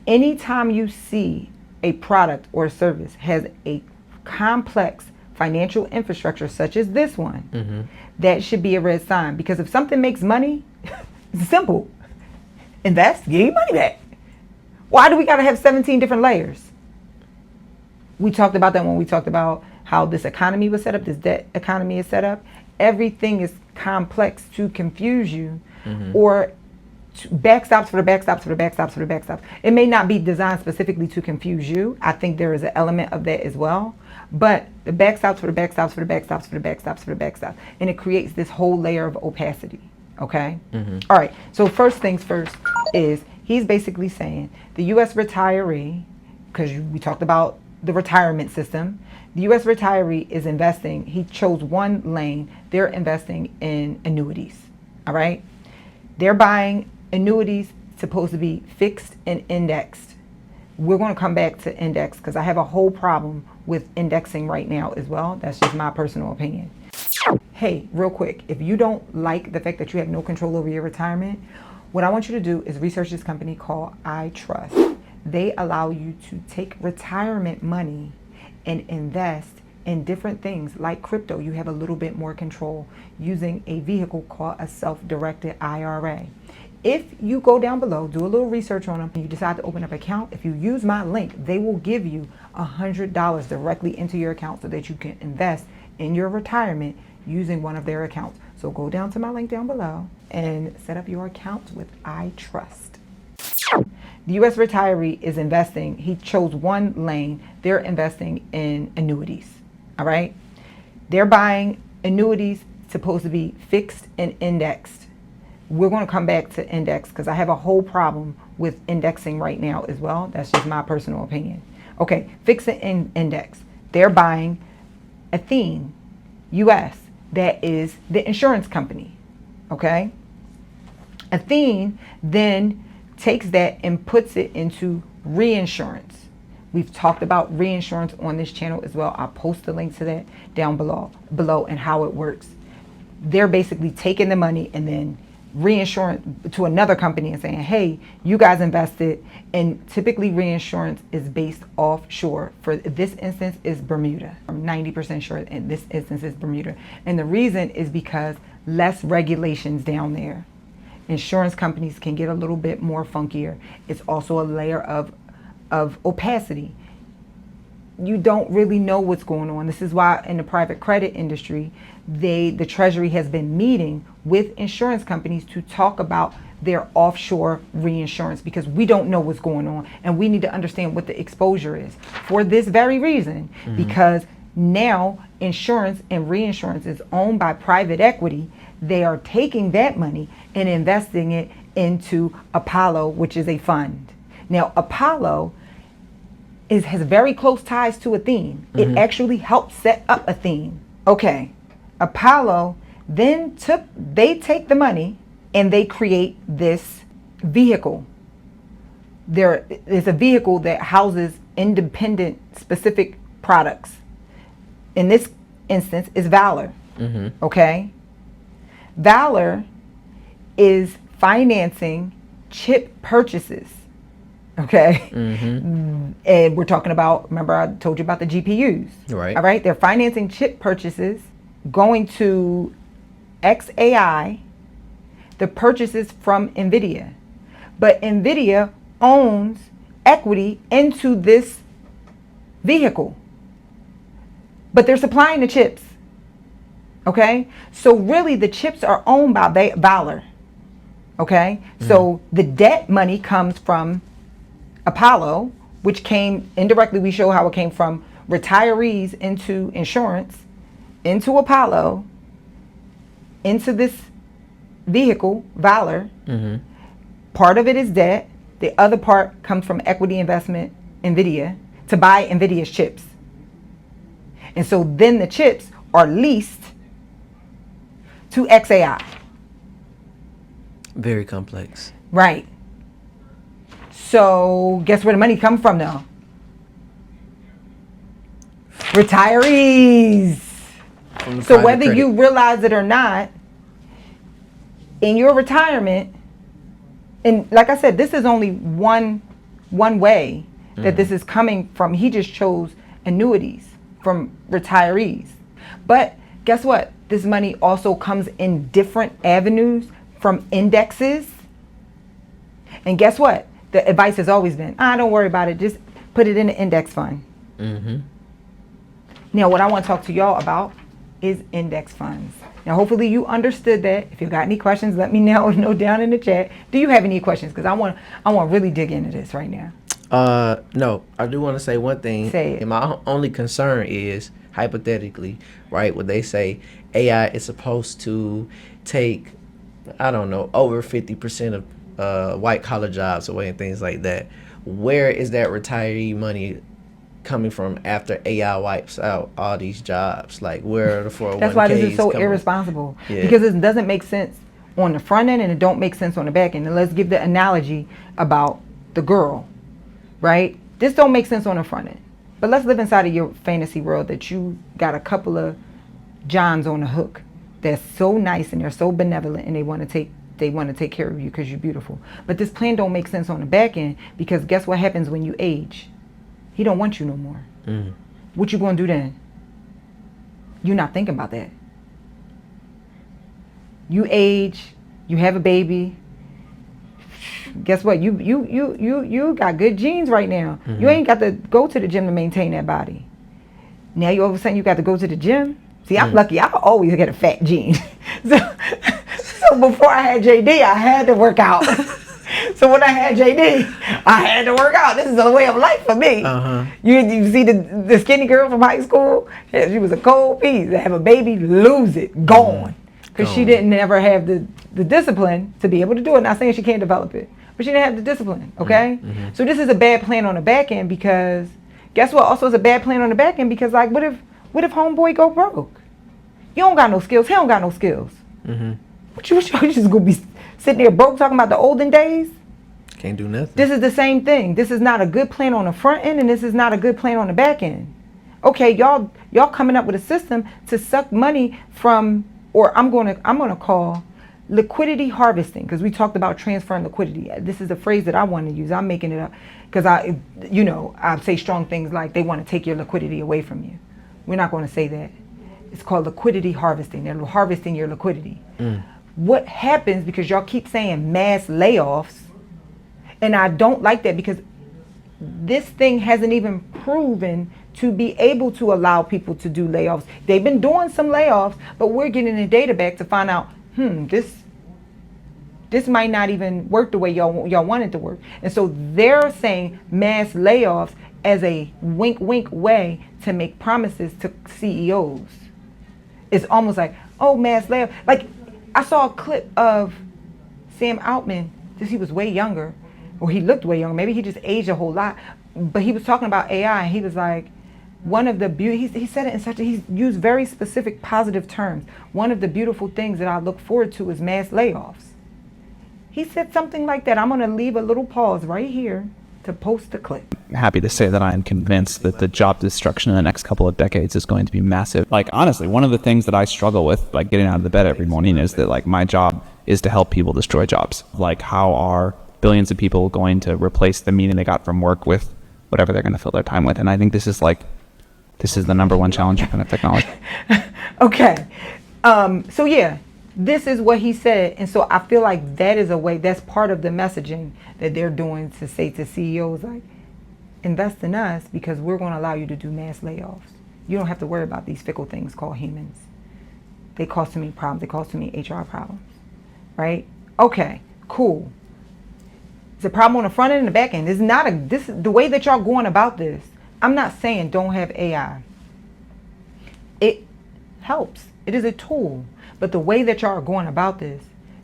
Anytime you see a product or a service has a complex financial infrastructure such as this one, that should be a red sign. Because if something makes money, it's simple. Invest, get your money back. Why do we got to have 17 different layers? We talked about that when we talked about how this economy was set up, this debt economy is set up. Everything is complex to confuse you, or backstops for the backstops for the backstops for the backstops. It may not be designed specifically to confuse you. I think there is an element of that as well. But the backstops for the backstops for the backstops for the backstops for the backstops. And it creates this whole layer of opacity. Okay? All right. So first things first is, he's basically saying the U.S. retiree, because we talked about the retirement system. The U.S. retiree is investing. He chose one lane. They're investing in annuities. All right. They're buying annuities supposed to be fixed and indexed. We're going to come back to index because I have a whole problem with indexing right now as well. That's just my personal opinion. Hey, real quick, if you don't like the fact that you have no control over your retirement, what I want you to do is research this company called iTrust. They allow you to take retirement money and invest in different things like crypto. You have a little bit more control using a vehicle called a self-directed IRA. If you go down below, do a little research on them, and you decide to open up an account, if you use my link, they will give you $100 directly into your account so that you can invest in your retirement using one of their accounts. So go down to my link down below and set up your account with iTrust. The U.S. retiree is investing. He chose one lane. They're investing in annuities. All right. They're buying annuities supposed to be fixed and indexed. We're going to come back to index because I have a whole problem with indexing right now as well. That's just my personal opinion. Okay, fix and index. They're buying Athene, U.S. That is the insurance company. Okay. Athene then takes that and puts it into reinsurance. We've talked about reinsurance on this channel as well. I'll post the link to that down below and how it works. They're basically taking the money and then reinsurance to another company and saying, hey, you guys invested. And typically reinsurance is based offshore. For this instance is Bermuda. I'm 90% sure in this instance is Bermuda. And the reason is because less regulations down there. Insurance companies can get a little bit more funkier. It's also a layer of opacity. You don't really know what's going on. This is why in the private credit industry, the Treasury has been meeting with insurance companies to talk about their offshore reinsurance because we don't know what's going on and we need to understand what the exposure is for this very reason, because now insurance and reinsurance is owned by private equity. They are taking that money and investing it into Apollo, which is a fund. Now, Apollo has very close ties to Athene. It actually helped set up Athene. Okay, Apollo then they take the money and they create this vehicle. There is a vehicle that houses independent specific products. In this instance is Valor. Okay, Valor is financing chip purchases. Okay. And we're talking about, remember I told you about the GPUs. Right. All right. They're financing chip purchases, going to XAI, the purchases from NVIDIA. But NVIDIA owns equity into this vehicle. But they're supplying the chips. Okay. So really the chips are owned by Valor. Okay. So the debt money comes from Apollo, which came indirectly, we show how it came from retirees into insurance, into Apollo, into this vehicle, Valor. Part of it is debt. The other part comes from equity investment, NVIDIA, to buy NVIDIA's chips. And so then the chips are leased to XAI. Very complex. Right. So guess where the money comes from now? Retirees. So whether you realize it or not, in your retirement, and like I said, this is only one way that this is coming from. He just chose annuities from retirees. But guess what? This money also comes in different avenues from indexes. And guess what? The advice has always been, don't worry about it. Just put it in an index fund. Now, what I want to talk to y'all about is index funds. Now, hopefully you understood that. If you got any questions, let me know down in the chat. Do you have any questions? Because I want to really dig into this right now. No, I do want to say one thing. Say it. And my only concern is, hypothetically, right, when they say AI is supposed to take, I don't know, over 50% of white collar jobs away and things like that. Where is that retiree money coming from after AI wipes out all these jobs? Like, where are the 401ks? That's why this is so coming? irresponsible. Yeah. Because it doesn't make sense on the front end and it don't make sense on the back end. And let's give the analogy about the girl, right? This don't make sense on the front end. But let's live inside of your fantasy world that you got a couple of Johns on the hook that's so nice and they're so benevolent and they want to take care of you because you're beautiful. But this plan don't make sense on the back end because guess what happens when you age? He don't want you no more. What you gonna do then? You're not thinking about that. You age, you have a baby. Guess what? You got good genes right now. You ain't got to go to the gym to maintain that body. Now you all of a sudden you got to go to the gym. See, I'm lucky. I always get a fat gene. So before I had JD, I had to work out. So when I had JD, I had to work out. This is a way of life for me. You see the skinny girl from high school? Yeah, she was a cold piece. To have a baby, lose it, gone. Because she didn't ever have the discipline to be able to do it. Not saying she can't develop it, but she didn't have the discipline, okay? So this is a bad plan on the back end because, guess what? Also it's a bad plan on the back end because, like, what if homeboy go broke? You don't got no skills. He don't got no skills. What you just gonna be sitting there broke talking about the olden days? Can't do nothing. This is the same thing. This is not a good plan on the front end and this is not a good plan on the back end. Okay, y'all coming up with a system to suck money from, or I'm gonna call liquidity harvesting, because we talked about transferring liquidity. This is a phrase that I want to use. I'm making it up because I say strong things like they want to take your liquidity away from you. We're not going to say that. It's called liquidity harvesting. They're harvesting your liquidity. What happens, because y'all keep saying mass layoffs, and I don't like that because this thing hasn't even proven to be able to allow people to do layoffs. They've been doing some layoffs, but we're getting the data back to find out, this might not even work the way y'all want it to work. And so they're saying mass layoffs as a wink way to make promises to CEOs. It's almost like, oh, mass layoff. Like, I saw a clip of Sam Altman, because he was way younger, or he looked way younger. Maybe he just aged a whole lot. But he was talking about AI, and he was like, he said it in he used very specific positive terms. One of the beautiful things that I look forward to is mass layoffs. He said something like that. I'm going to leave a little pause right here to post the clip. Happy to say that I am convinced that the job destruction in the next couple of decades is going to be massive. Like, honestly, one of the things that I struggle with, like, getting out of the bed every morning is that, like, my job is to help people destroy jobs. Like, how are billions of people going to replace the meaning they got from work with whatever they're going to fill their time with? And I think this is the number one challenge in kind of technology. Okay. So yeah, this is what he said. And so I feel like that is a way, that's part of the messaging that they're doing to say to CEOs, like, invest in us because we're going to allow you to do mass layoffs. You don't have to worry about these fickle things called humans. They cause too many problems. They cause too many HR problems, right? Okay, cool. It's a problem on the front end and the back end. This is the way that y'all going about this. I'm not saying don't have AI. It helps. It is a tool. But the way that y'all are going about this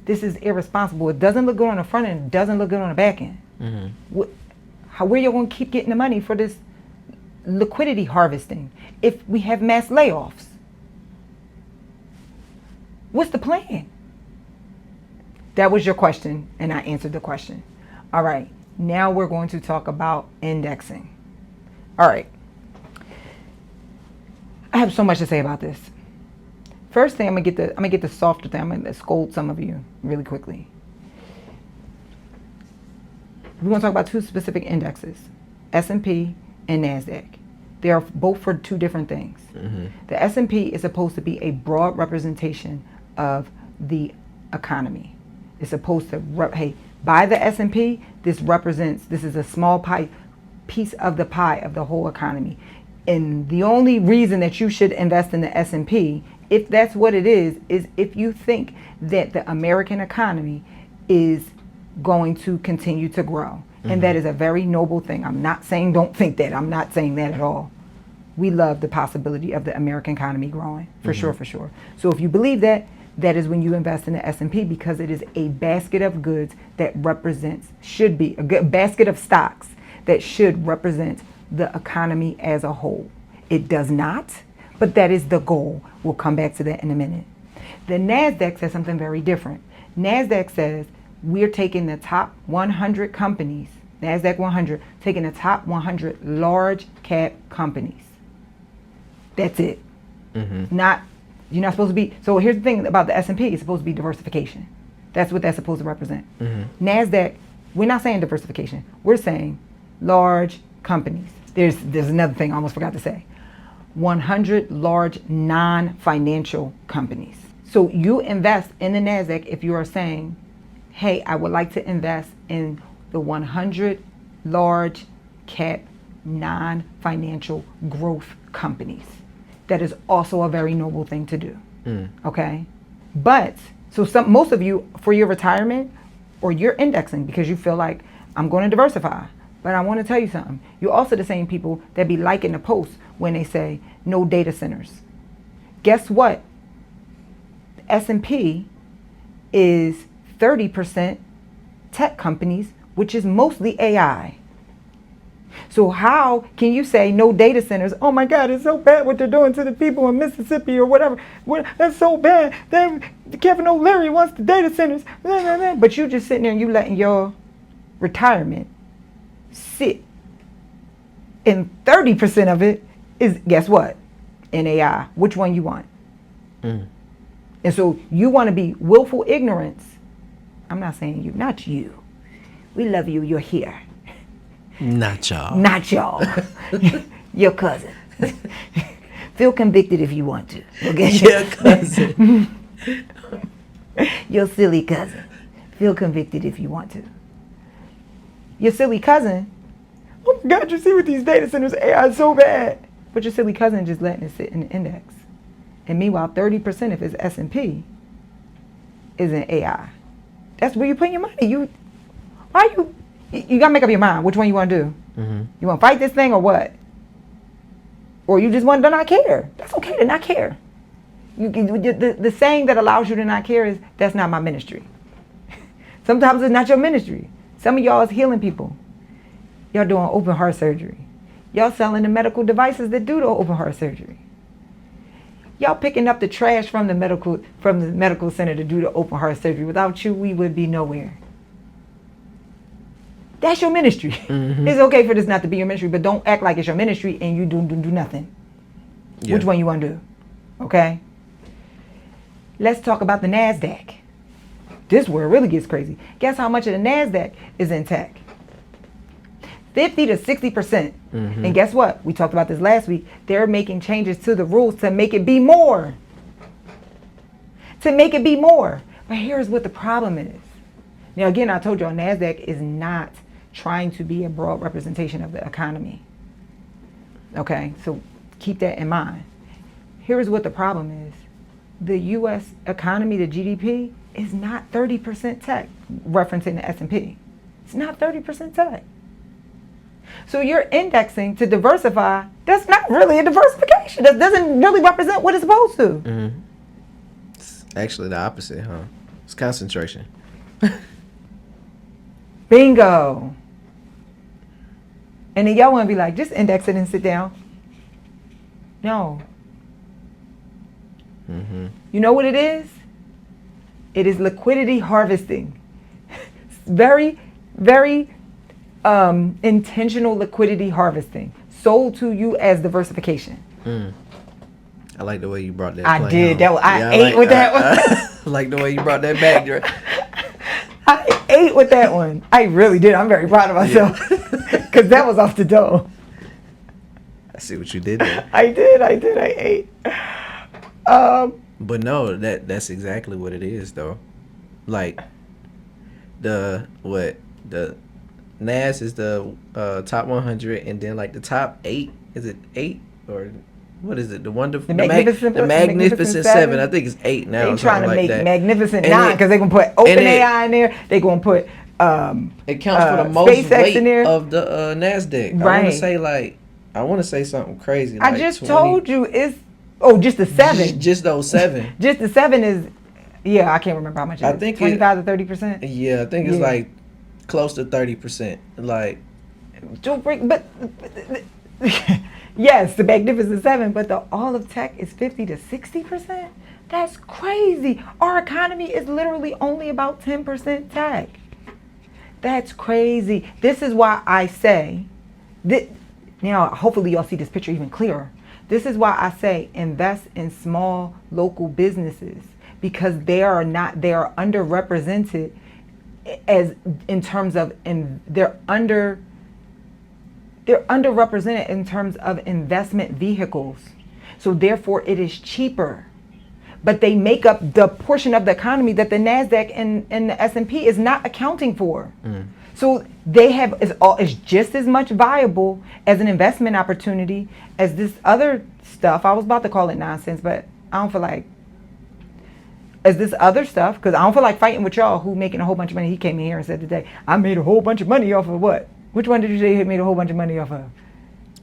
is irresponsible. It doesn't look good on the front end. It doesn't look good on the back end. Where you going to keep getting the money for this liquidity harvesting if we have mass layoffs? What's the plan? That was your question, and I answered the question. All right, now we're going to talk about indexing. All right. I have so much to say about this. First thing, I'm gonna get the softer thing. I'm gonna scold some of you really quickly. We're gonna talk about two specific indexes, S&P and Nasdaq. They are both for two different things. The S&P is supposed to be a broad representation of the economy. It's supposed to, buy the S&P, this is a small piece of the pie of the whole economy. And the only reason that you should invest in the S&P, if that's what it is if you think that the American economy is going to continue to grow. And that is a very noble thing. I'm not saying don't think that. I'm not saying that at all. We love the possibility of the American economy growing, for sure. So if you believe that, that is when you invest in the S&P, because it is a basket of goods that should be a good basket of stocks that should represent the economy as a whole. It does not, but that is the goal. We'll come back to that in a minute. The Nasdaq says something very different. Nasdaq says we're taking the top 100 companies, Nasdaq 100, taking the top 100 large cap companies. That's it. Not, you're not supposed to be, so here's the thing about the S&P, it's supposed to be diversification. That's what that's supposed to represent. Nasdaq, we're not saying diversification. We're saying large companies. There's another thing I almost forgot to say. 100 large non-financial companies. So you invest in the Nasdaq if you are saying, hey, I would like to invest in the 100 large cap non-financial growth companies. That is also a very noble thing to do. Okay? But, so most of you, for your retirement, or you're indexing because you feel like, I'm going to diversify. But I want to tell you something. You're also the same people that be liking the posts when they say, no data centers. Guess what? S&P is 30% tech companies, which is mostly AI. So how can you say no data centers? Oh my God, it's so bad what they're doing to the people in Mississippi or whatever. That's so bad. Kevin O'Leary wants the data centers. But you just sitting there and you letting your retirement sit. And 30% of it is, guess what? In AI. Which one you want? And so you want to be willful ignorance. I'm not saying you, not you. We love you, you're here. Not y'all. Not y'all. Your cousin. Feel convicted if you want to. Okay? Your cousin. Your silly cousin. Feel convicted if you want to. Your silly cousin. Oh my God, you see what these data centers AI is so bad. But your silly cousin just letting it sit in the index. And meanwhile, 30% of his S&P is in AI. That's where you're putting your money. You gotta make up your mind which one you want to do. You want to fight this thing or what? Or you just want to not care. That's okay to not care. The saying that allows you to not care is, that's not my ministry. Sometimes it's not your ministry. Some of y'all is healing people. Y'all doing open heart surgery. Y'all selling the medical devices that do the open heart surgery. Y'all picking up the trash from the medical center to do the open heart surgery. Without you, we would be nowhere. That's your ministry. It's okay for this not to be your ministry, but don't act like it's your ministry and you do nothing. Yeah. Which one you want to do? Okay? Let's talk about the Nasdaq. This is where it really gets crazy. Guess how much of the Nasdaq is in tech? 50 to 60%. And guess what? We talked about this last week. They're making changes to the rules to make it be more. To make it be more. But here's what the problem is. Now, again, I told y'all Nasdaq is not trying to be a broad representation of the economy. Okay, so keep that in mind. Here's what the problem is. The U.S. economy, the GDP, is not 30% tech, referencing the S&P. It's not 30% tech. So you're indexing to diversify. That's not really a diversification. That doesn't really represent what it's supposed to. It's actually the opposite, huh? It's concentration. Bingo. And then y'all want to be like, just index it and sit down. No. You know what it is? It is liquidity harvesting. Very, very intentional liquidity harvesting. Sold to you as diversification. I like the way you brought that. I did. I ate with that one. I like the way you brought that back, Dre. I ate with that one. I really did. I'm very proud of myself. Because that was off the dome. I see what you did there. I did. I ate. But no, that's exactly what it is, though. Like, the NAS is the top 100, and then like the top 8, is it 8 or what is it? The Magnificent Seven. I think it's 8 now. They trying to like make that. Magnificent 9 because they're gonna put OpenAI in there. They're gonna put it counts for the most SpaceX weight in there. of the Nasdaq. Right. I want to say something crazy. I like just 20, told you it's just the 7. Just those 7. Just the 7 is I can't remember how much. I think 25 to 30%. Yeah, I think it's like close to 30%. Like, but Yes, the magnificent seven, but the all of tech is 50 to 60%. That's crazy. Our economy is literally only about 10% tech. That's crazy. This is why I say that now hopefully y'all see this picture even clearer. This is why I say invest in small local businesses, because they are underrepresented as in terms of they're underrepresented in terms of investment vehicles. So therefore it is cheaper. But they make up the portion of the economy that the Nasdaq and the S&P is not accounting for. So they have is just as much viable as an investment opportunity as this other stuff. I was about to call it nonsense, but I don't feel like as this other stuff, because I don't feel like fighting with y'all who making a whole bunch of money. He came in here and said today, I made a whole bunch of money off of what? Which one did you say you made a whole bunch of money off of?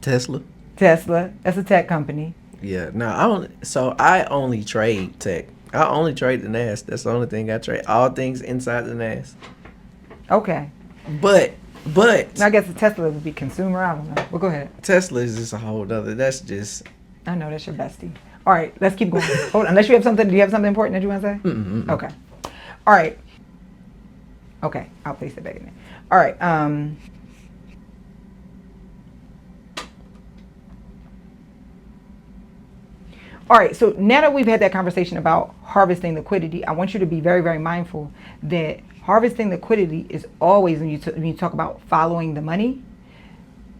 Tesla. That's a tech company. Yeah, no, I only trade tech. I only trade the NAS. That's the only thing I trade. All things inside the NAS. Okay. But I guess the Tesla would be consumer. I don't know. Well, go ahead. Tesla is just a whole other. That's just. I know that's your bestie. All right, let's keep going. Hold on. Unless you have something. Do you have something important that you want to say? Mm-mm. Okay. All right. Okay, I'll place it back in there. All right. All right, so now that we've had that conversation about harvesting liquidity, I want you to be very, very mindful that harvesting liquidity is always, when you talk about following the money,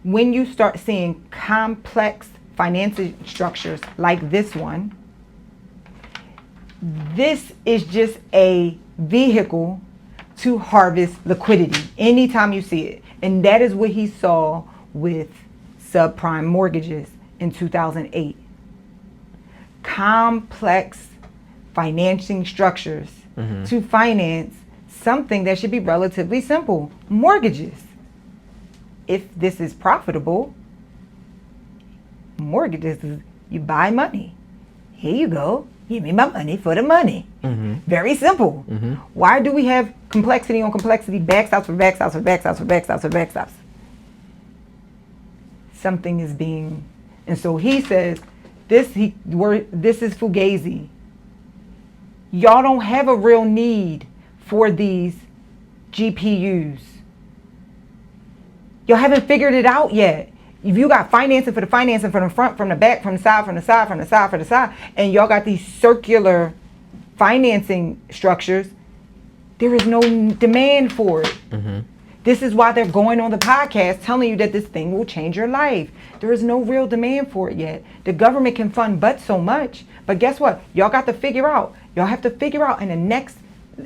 when you start seeing complex financing structures like this one, this is just a vehicle to harvest liquidity anytime you see it. And that is what he saw with subprime mortgages in 2008. Complex financing structures to finance something that should be relatively simple, mortgages. If this is profitable, mortgages is you buy money. Here you go. Give me my money for the money. Very simple. Why do we have complexity on complexity, backstops for backstops for backstops for backstops for backstops? Something is being, and so he says, this is Fugazi. Y'all don't have a real need for these GPUs. Y'all haven't figured it out yet. If you got financing from the front, from the back, from the side, from the side, from the side, from the side, and y'all got these circular financing structures, there is no demand for it. This is why they're going on the podcast telling you that this thing will change your life. There is no real demand for it yet. The government can fund but so much. But guess what? Y'all got to figure out. Y'all have to figure out in the next,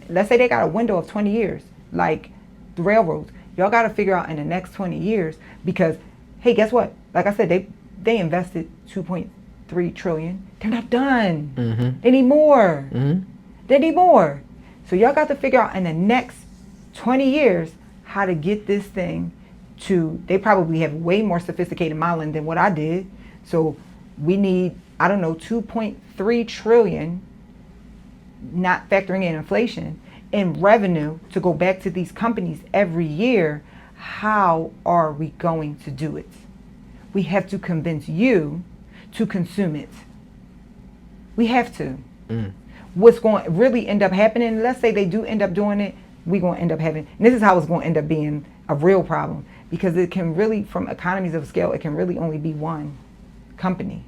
let's say they got a window of 20 years, like the railroads. Y'all got to figure out in the next 20 years because, hey, guess what? Like I said, they invested 2.3 trillion. They're not done. They need more. They need more. So y'all got to figure out in the next 20 years how to get this thing to, they probably have way more sophisticated modeling than what I did. So we need, I don't know, 2.3 trillion, not factoring in inflation, in revenue to go back to these companies every year. How are we going to do it? We have to convince you to consume it. We have to. What's going to really end up happening, let's say they do end up doing it, we're going to end up having, and this is how it's going to end up being a real problem, because it can really, from economies of scale, it can really only be one company.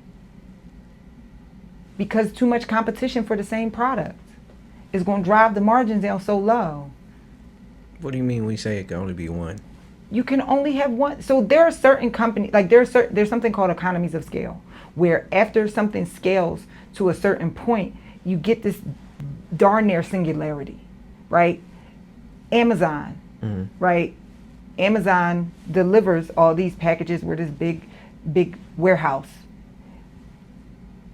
Because too much competition for the same product is going to drive the margins down so low. What do you mean we say it can only be one? You can only have one. So there are certain companies, like there's something called economies of scale, where after something scales to a certain point, you get this darn near singularity, right? Amazon, right? Amazon delivers all these packages with this big warehouse.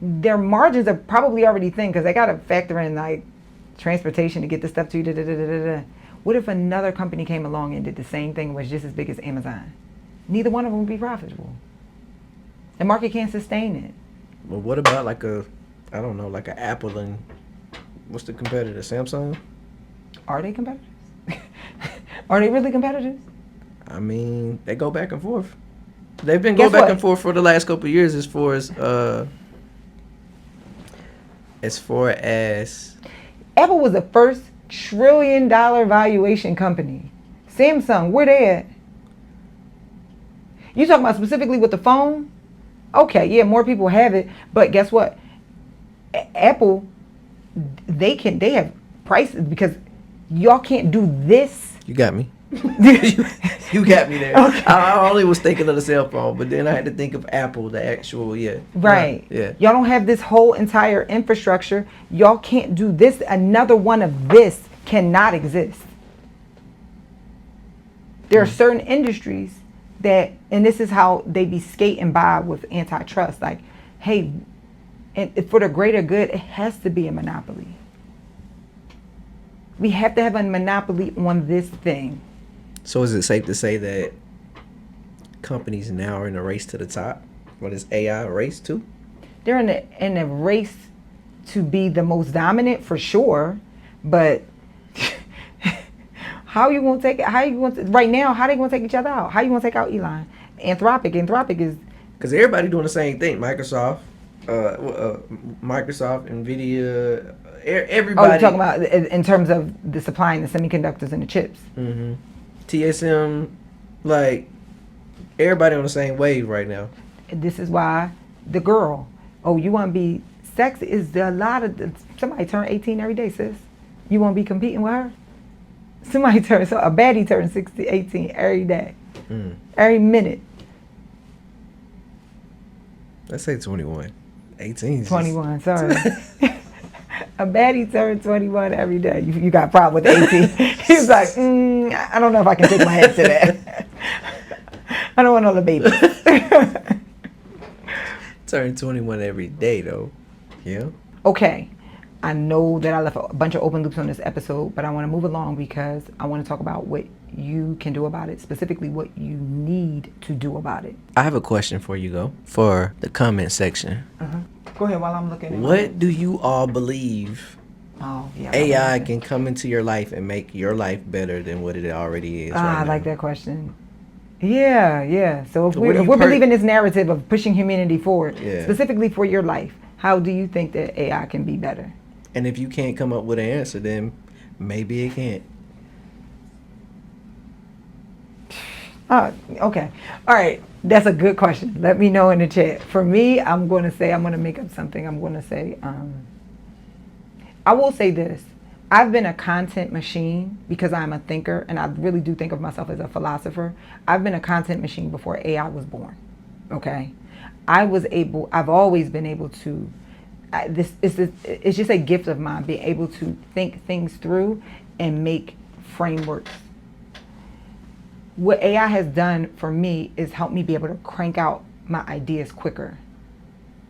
Their margins are probably already thin because they got to factor in like transportation to get the stuff to you. What if another company came along and did the same thing, was just as big as Amazon? Neither one of them would be profitable. The market can't sustain it. Well, what about like an Apple and what's the competitor, Samsung? Are they competitors? Are they really competitors? I mean, they go back and forth. They've been Guess going back what? and forth for the last couple of years as far as Apple was the first $1 trillion valuation company. Samsung, where they at? You talking about specifically with the phone? Okay, yeah, more people have it, but guess what? Apple, they have prices because y'all can't do this. you got me. You got me there. Okay. I only was thinking of the cell phone, but then I had to think of Apple, the actual, Right. Yeah. Y'all don't have this whole entire infrastructure. Y'all can't do this. Another one of this cannot exist. There are certain industries that, and this is how they be skating by with antitrust. Like, hey, and for the greater good, it has to be a monopoly. We have to have a monopoly on this thing. So is it safe to say that companies now are in a race to the top? What is AI a race to? They're in a race to be the most dominant for sure, but how you gonna take it? How you going to right now? How they gonna take each other out? How you gonna take out Elon? Anthropic is Because everybody doing the same thing. Microsoft, Nvidia, everybody. oh, you're talking about in terms of the supplying the semiconductors and the chips. Mm-hmm. TSM, like everybody on the same wave right now. This is why the girl. Oh, you want to be sexy? Is there a lot of somebody turn 18 every day, sis? You want to be competing with her? Somebody turns a baddie turns 18 every day, every minute. Let's say 21. 18. 21. Sorry. A baddie turned 21 every day. You got a problem with the 18? He was like, I don't know if I can take my head to that. I don't want all the babies. Turn 21 every day though. Yeah. Okay. I know that I left a bunch of open loops on this episode, but I want to move along because I want to talk about what you can do about it, specifically what you need to do about it. I have a question for you, though, for the comment section. Go ahead while I'm looking at What do you all believe Oh, yeah. AI can come into your life and make your life better than what it already is? I like that question. Yeah. So if So what do we're you believing this narrative of pushing humanity forward, Yeah. specifically for your life, how do you think that AI can be better? And if you can't come up with an answer, then maybe it can't. Okay. All right. That's a good question. Let me know in the chat. For me, I'm going to make up something. I'm going to say, I will say this. I've been a content machine because I'm a thinker, and I really do think of myself as a philosopher. I've been a content machine before AI was born. Okay. I've always been able to, it's just a gift of mine, being able to think things through and make frameworks. What AI has done for me is help me be able to crank out my ideas quicker,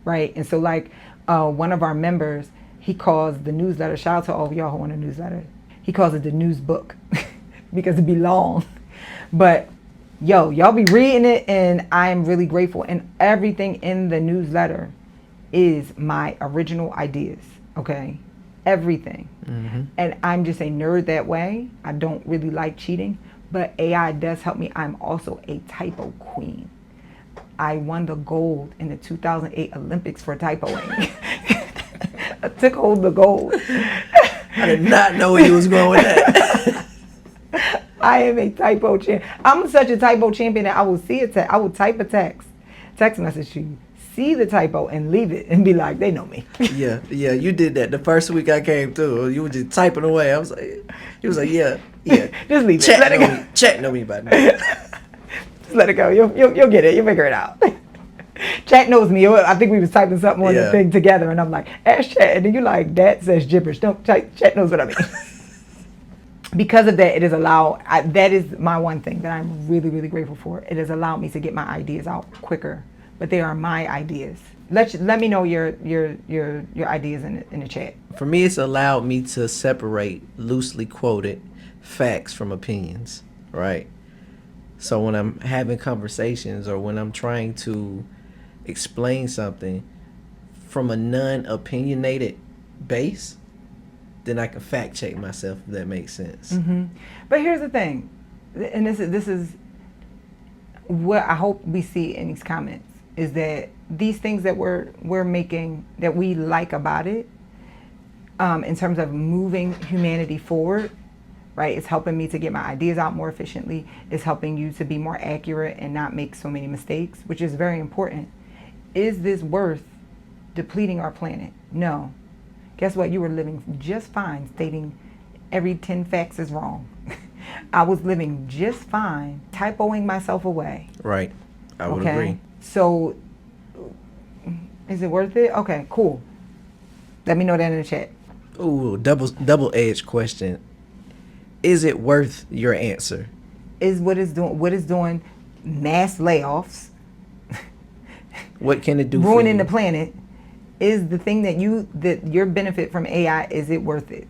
right? And so like one of our members, he calls the newsletter, shout out to all of y'all who want a newsletter, he calls it the news book because it be long. But y'all be reading it, and I'm really grateful. And everything in the newsletter is my original ideas, okay? Everything. Mm-hmm. And I'm just a nerd that way. I don't really like cheating. But AI does help me. I'm also a typo queen. I won the gold in the 2008 Olympics for typoing. I took home the gold. I did not know where you was going with that. I am a typo champion. I'm such a typo champion that I will see I will type a text message to you, see the typo and leave it and be like, they know me. Yeah, you did that the first week I came through. You were just typing away. He was like, yeah. Just leave it. Let it go. Chat know me about that. Just let it go. You'll get it. You'll figure it out. Chat knows me. I think we was typing something on the thing together, and I'm like, ask Chat, and then you like, that says gibberish. Don't type. Chat knows what I mean. Because of that, it has allowed. That is my one thing that I'm really, really grateful for. It has allowed me to get my ideas out quicker, but they are my ideas. Let me know your ideas in the chat. For me, it's allowed me to separate loosely quoted facts from opinions, right? So when I'm having conversations or when I'm trying to explain something from a non-opinionated base, then I can fact check myself, if that makes sense. Mm-hmm. But here's the thing, and this is what I hope we see in these comments is that these things that we're making, that we like about it, in terms of moving humanity forward, right? It's helping me to get my ideas out more efficiently. It's helping you to be more accurate and not make so many mistakes, which is very important. Is this worth depleting our planet? No. Guess what? You were living just fine stating every 10 facts is wrong. I was living just fine, typoing myself away. Right. I would agree. So, is it worth it? Okay, cool. Let me know that in the chat. Ooh, double-edged question. Is it worth your answer? Is what is doing mass layoffs, what can it do ruining for the planet? Is the thing that your benefit from AI, is it worth it?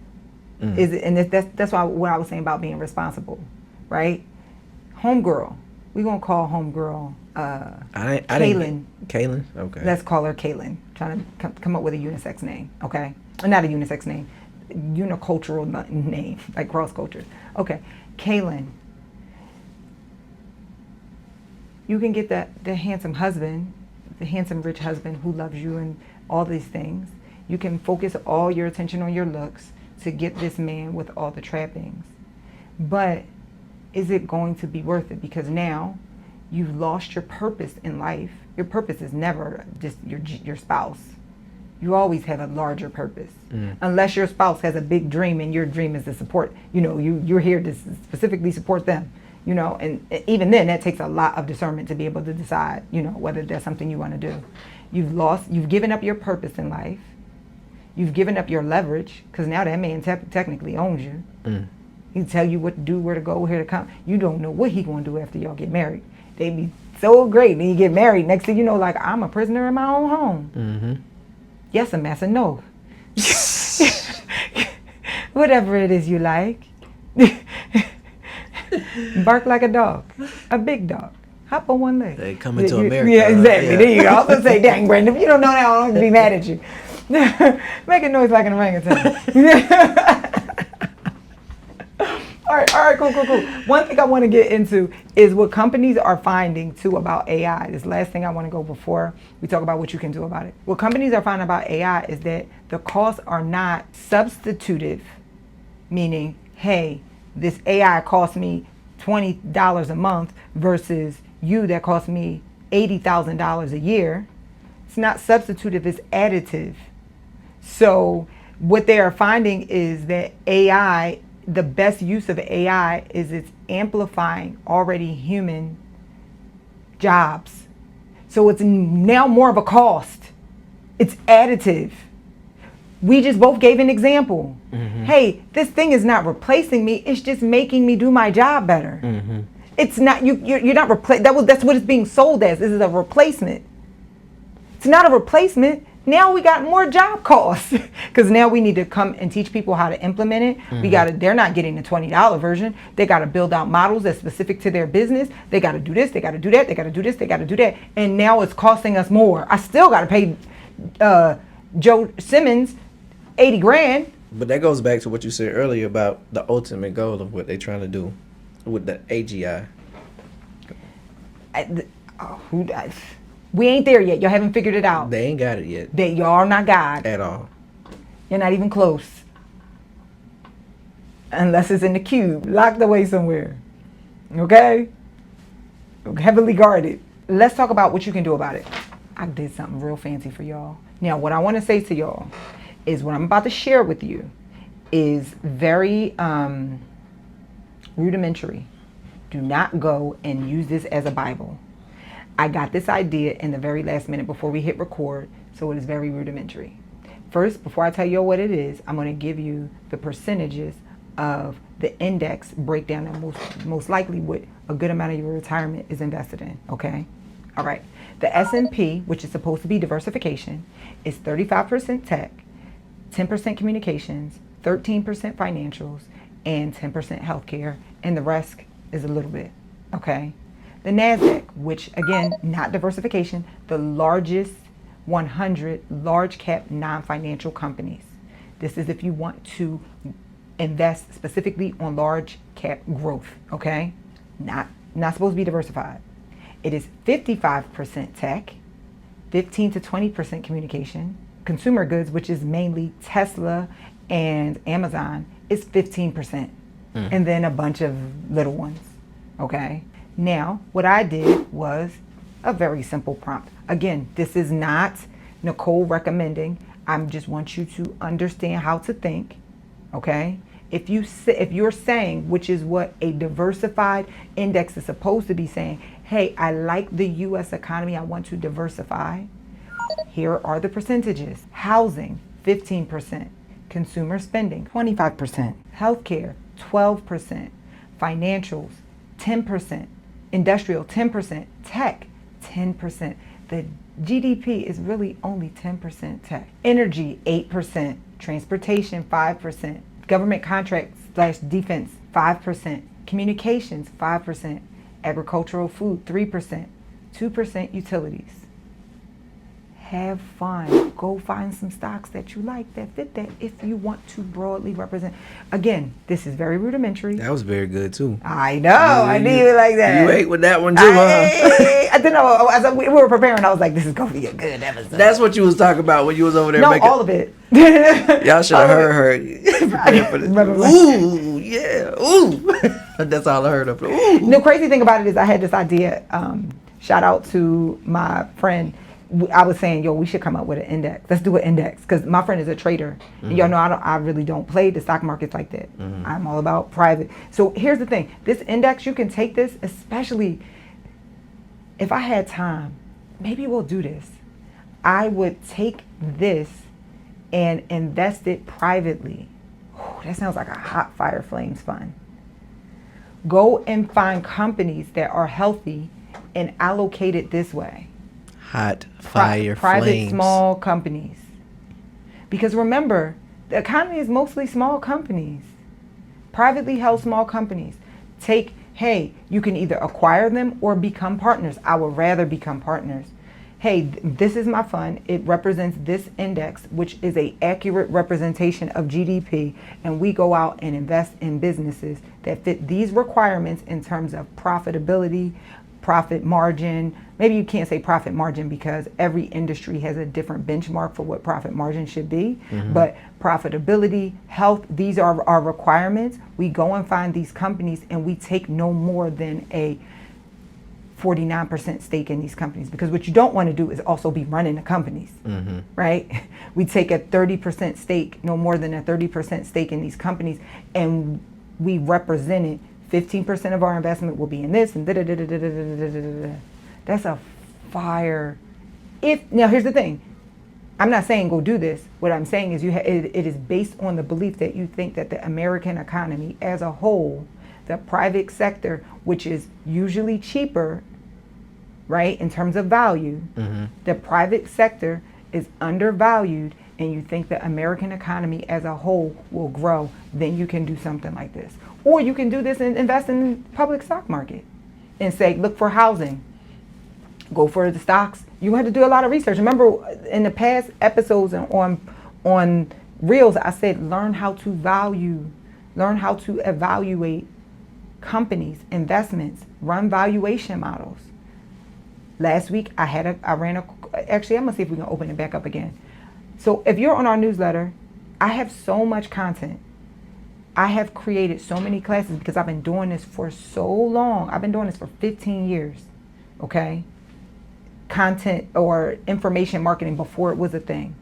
Is it? And that's why what I was saying about being responsible, right? Homegirl, we gonna call homegirl Kaylin. Kaylin, okay. Let's call her Kaylin. Trying to come up with a unisex name, okay? Not a unisex name, unicultural name, like cross cultures. Okay, Kaylin. You can get the handsome husband, the handsome rich husband who loves you and all these things. You can focus all your attention on your looks to get this man with all the trappings. But is it going to be worth it? Because now you've lost your purpose in life. Your purpose is never just your spouse. You always have a larger purpose. Unless your spouse has a big dream and your dream is to support, you're here to specifically support them. And even then that takes a lot of discernment to be able to decide, whether that's something you want to do. You've given up your purpose in life. You've given up your leverage, because now that man technically owns you. He tell you what to do, where to go, where to come. You don't know what he gonna do after y'all get married. They be so great. Then you get married. Next thing you know, like, I'm a prisoner in my own home. Yes, a massa, no. Whatever it is you like. Bark like a dog, a big dog. Hop on one leg. They coming to America. Yeah, exactly. Yeah. There you go. I was gonna say, dang, Brandon, if you don't know that, I'm gonna be mad at you. Make a noise like an orangutan. All right, cool. One thing I want to get into is what companies are finding too about AI. This last thing I want to go before we talk about what you can do about it. What companies are finding about AI is that the costs are not substitutive, meaning, hey, this AI costs me $20 a month versus you that costs me $80,000 a year. It's not substitutive, it's additive. So what they are finding is that AI, the best use of AI is it's amplifying already human jobs. So it's now more of a cost. It's additive. We just both gave an example. Hey, this thing is not replacing me. It's just making me do my job better. It's not, you're not that's what it's being sold as. This is a replacement. It's not a replacement. Now we got more job costs because now we need to come and teach people how to implement it. They're not getting the $20 version. They got to build out models that's specific to their business. They got to do this. They got to do that. They got to do this. They got to do that. And now it's costing us more. I still got to pay Joe Simmons 80 grand. But that goes back to what you said earlier about the ultimate goal of what they're trying to do with the AGI. We ain't there yet. Y'all haven't figured it out. They ain't got it yet. Y'all are not God. At all. You're not even close. Unless it's in the cube, locked away somewhere. Okay? Heavily guarded. Let's talk about what you can do about it. I did something real fancy for y'all. Now, what I want to say to y'all is what I'm about to share with you is very rudimentary. Do not go and use this as a Bible. I got this idea in the very last minute before we hit record, so it is very rudimentary. First, before I tell you what it is, I'm going to give you the percentages of the index breakdown that most likely what a good amount of your retirement is invested in, okay? All right. The S&P, which is supposed to be diversification, is 35% tech, 10% communications, 13% financials, and 10% healthcare, and the rest is a little bit, okay? The Nasdaq, which again, not diversification, the largest 100 large cap non-financial companies. This is if you want to invest specifically on large cap growth, okay? Not supposed to be diversified. It is 55% tech, 15 to 20% communication. Consumer goods, which is mainly Tesla and Amazon, is 15%. And then a bunch of little ones. Okay. Now, what I did was a very simple prompt. Again, this is not Nicole recommending. I just want you to understand how to think. Okay. If you're saying, which is what a diversified index is supposed to be saying, hey, I like the U.S. economy, I want to diversify. Here are the percentages. Housing, 15%. Consumer spending, 25%. Healthcare, 12%. Financials, 10%. Industrial, 10%. Tech, 10%. The GDP is really only 10% tech. Energy, 8%. Transportation, 5%. Government contracts/defense, 5%. Communications, 5%. Agricultural food, 3%. 2% utilities. Have fun. Go find some stocks that you like that fit that if you want to broadly represent. Again, this is very rudimentary. That was very good too. I know. I need it like that. You ate with that one too, huh? I didn't know. As we were preparing, I was like, this is going to be a good episode. That's what you was talking about when you was over there No, making... all of it. Y'all should have heard her. Preparing for this. Ooh, yeah. Ooh. That's all I heard of. Ooh. The crazy thing about it is I had this idea. Shout out to my friend. I was saying, yo, we should come up with an index. Let's do an index. Because my friend is a trader. And y'all know I really don't play the stock markets like that. I'm all about private. So here's the thing. This index, you can take this, especially if I had time. Maybe we'll do this. I would take this and invest it privately. Whew, that sounds like a hot fire flames fund. Go and find companies that are healthy and allocate it this way. Hot fire private flames. Small companies. Because remember, the economy is mostly small companies. Privately held small companies. Hey, you can either acquire them or become partners. I would rather become partners. Hey, this is my fund. It represents this index, which is an accurate representation of GDP. And we go out and invest in businesses that fit these requirements in terms of profitability, profit margin. Maybe you can't say profit margin because every industry has a different benchmark for what profit margin should be. But profitability, health, these are our requirements. We go and find these companies and we take no more than a 49% stake in these companies, because what you don't want to do is also be running the companies, right? We take a 30% stake, no more than a 30% stake in these companies, and we represent it. 15% of our investment will be in this, and that's a fire. Now here's the thing. I'm not saying go do this. What I'm saying is it is based on the belief that you think that the American economy as a whole, the private sector, which is usually cheaper, right, in terms of value, the private sector is undervalued, and you think the American economy as a whole will grow, then you can do something like this. Or you can do this and invest in the public stock market and say, look for housing, go for the stocks. You have to do a lot of research. Remember in the past episodes on Reels, I said, learn how to evaluate companies, investments, run valuation models. Last week, actually, I'm gonna see if we can open it back up again. So if you're on our newsletter, I have so much content. I have created so many classes because I've been doing this for so long. I've been doing this for 15 years, okay? Content or information marketing before it was a thing.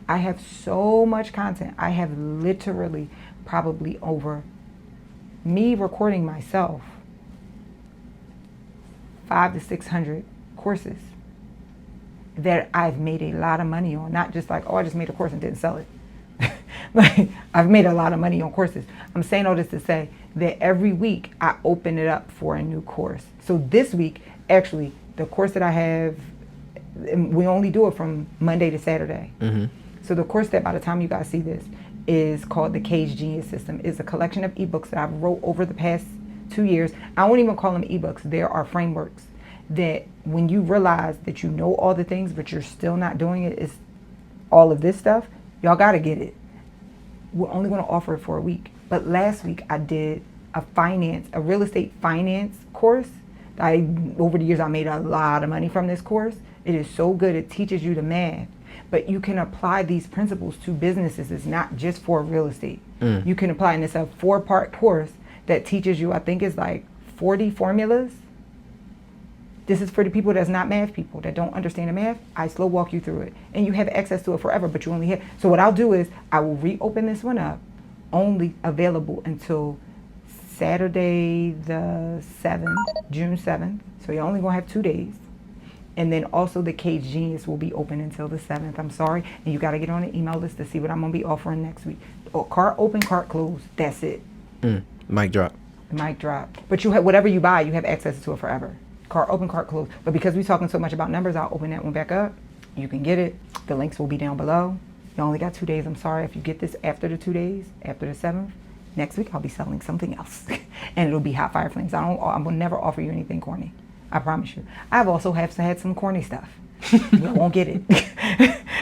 I have so much content. I have literally probably over me recording myself 500 to 600 courses that I've made a lot of money on. Not just like, oh, I just made a course and didn't sell it. Like, I've made a lot of money on courses. I'm saying all this to say that every week I open it up for a new course. So this week, actually, the course that I have, we only do it from Monday to Saturday. So the course that by the time you guys see this is called the Cage Genius System. It's a collection of ebooks that I've wrote over the past 2 years. I won't even call them ebooks. There are frameworks that when you realize that you know all the things, but you're still not doing it, is all of this stuff, y'all got to get it. We're only going to offer it for a week. But last week I did a real estate finance course Over the years, I made a lot of money from this course. It is so good. It teaches you the math. But you can apply these principles to businesses. It's not just for real estate. You can apply, and it's a 4-part course that teaches you, I think it's like 40 formulas. This is for the people that's not math people, that don't understand the math. I slow walk you through it. And you have access to it forever, but you only have. So what I'll do is I will reopen this one up, only available until Saturday the 7th, June 7th. So you're only going to have 2 days. And then also the Cage Genius will be open until the 7th. I'm sorry. And you got to get on the email list to see what I'm going to be offering next week. Cart open, cart closed. That's it. Mic drop. Mic drop. But you have whatever you buy, you have access to it forever. Cart open, cart closed. But because we're talking so much about numbers, I'll open that one back up. You can get it. The links will be down below. You only got 2 days. I'm sorry if you get this after the 2 days, after the 7th. Next week, I'll be selling something else. And it'll be hot fire flames. I will never offer you anything corny. I promise you. I've also had some corny stuff. You won't get it.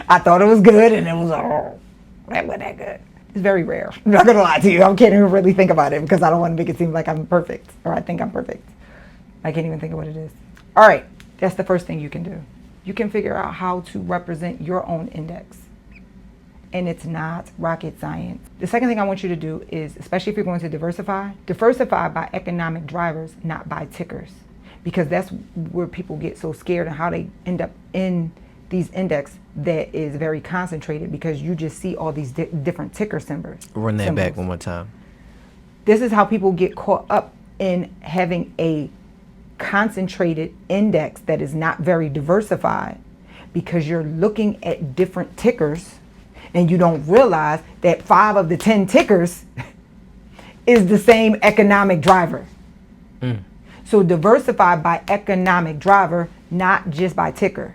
I thought it was good, and it was, that wasn't that good. It's very rare. I'm not going to lie to you. I can't even really think about it because I don't want to make it seem like I'm perfect or I think I'm perfect. I can't even think of what it is. All right. That's the first thing you can do. You can figure out how to represent your own index. And it's not rocket science. The second thing I want you to do is, especially if you're going to diversify by economic drivers, not by tickers. Because that's where people get so scared and how they end up in these index that is very concentrated because you just see all these different ticker symbols. Run that back one more time. This is how people get caught up in having a concentrated index that is not very diversified because you're looking at different tickers and you don't realize that 5 of the 10 tickers is the same economic driver. So diversify by economic driver, not just by ticker.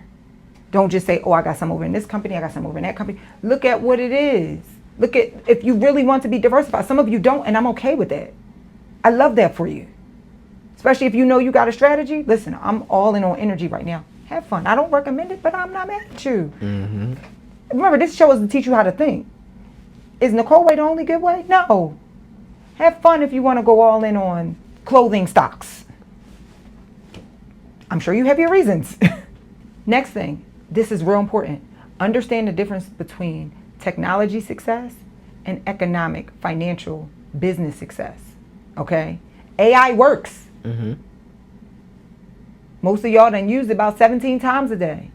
Don't just say, oh, I got some over in this company, I got some over in that company. Look at what it is. Look at, if you really want to be diversified. Some of you don't, and I'm okay with that. I love that for you. Especially if you know you got a strategy. Listen, I'm all in on energy right now. Have fun. I don't recommend it, but I'm not mad at you. Remember, this show is to teach you how to think. Is Nicole way the only good way? No. Have fun if you want to go all in on clothing stocks. I'm sure you have your reasons. Next thing, this is real important. Understand the difference between technology success and economic, financial, business success. Okay? AI works. Most of y'all done used it about 17 times a day.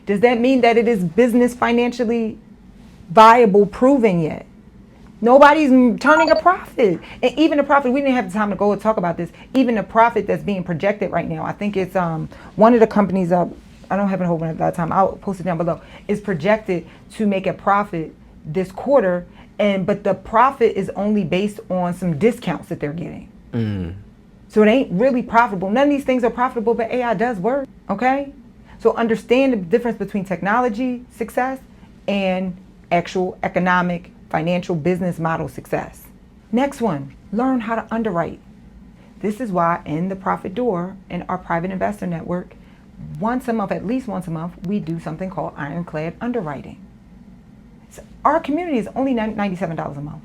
Does that mean that it is business financially viable, proven yet? Nobody's turning a profit. And even the profit, we didn't have the time to go and talk about this. Even the profit that's being projected right now, I think it's one of the companies, I don't have it open at that time, I'll post it down below, is projected to make a profit this quarter, but the profit is only based on some discounts that they're getting. So it ain't really profitable. None of these things are profitable, but AI does work, okay? So understand the difference between technology success and actual economic, financial business model success. Next one, learn how to underwrite. This is why in the Profit Door, in our private investor network, once a month, at least once a month, we do something called ironclad underwriting. So our community is only $97 a month.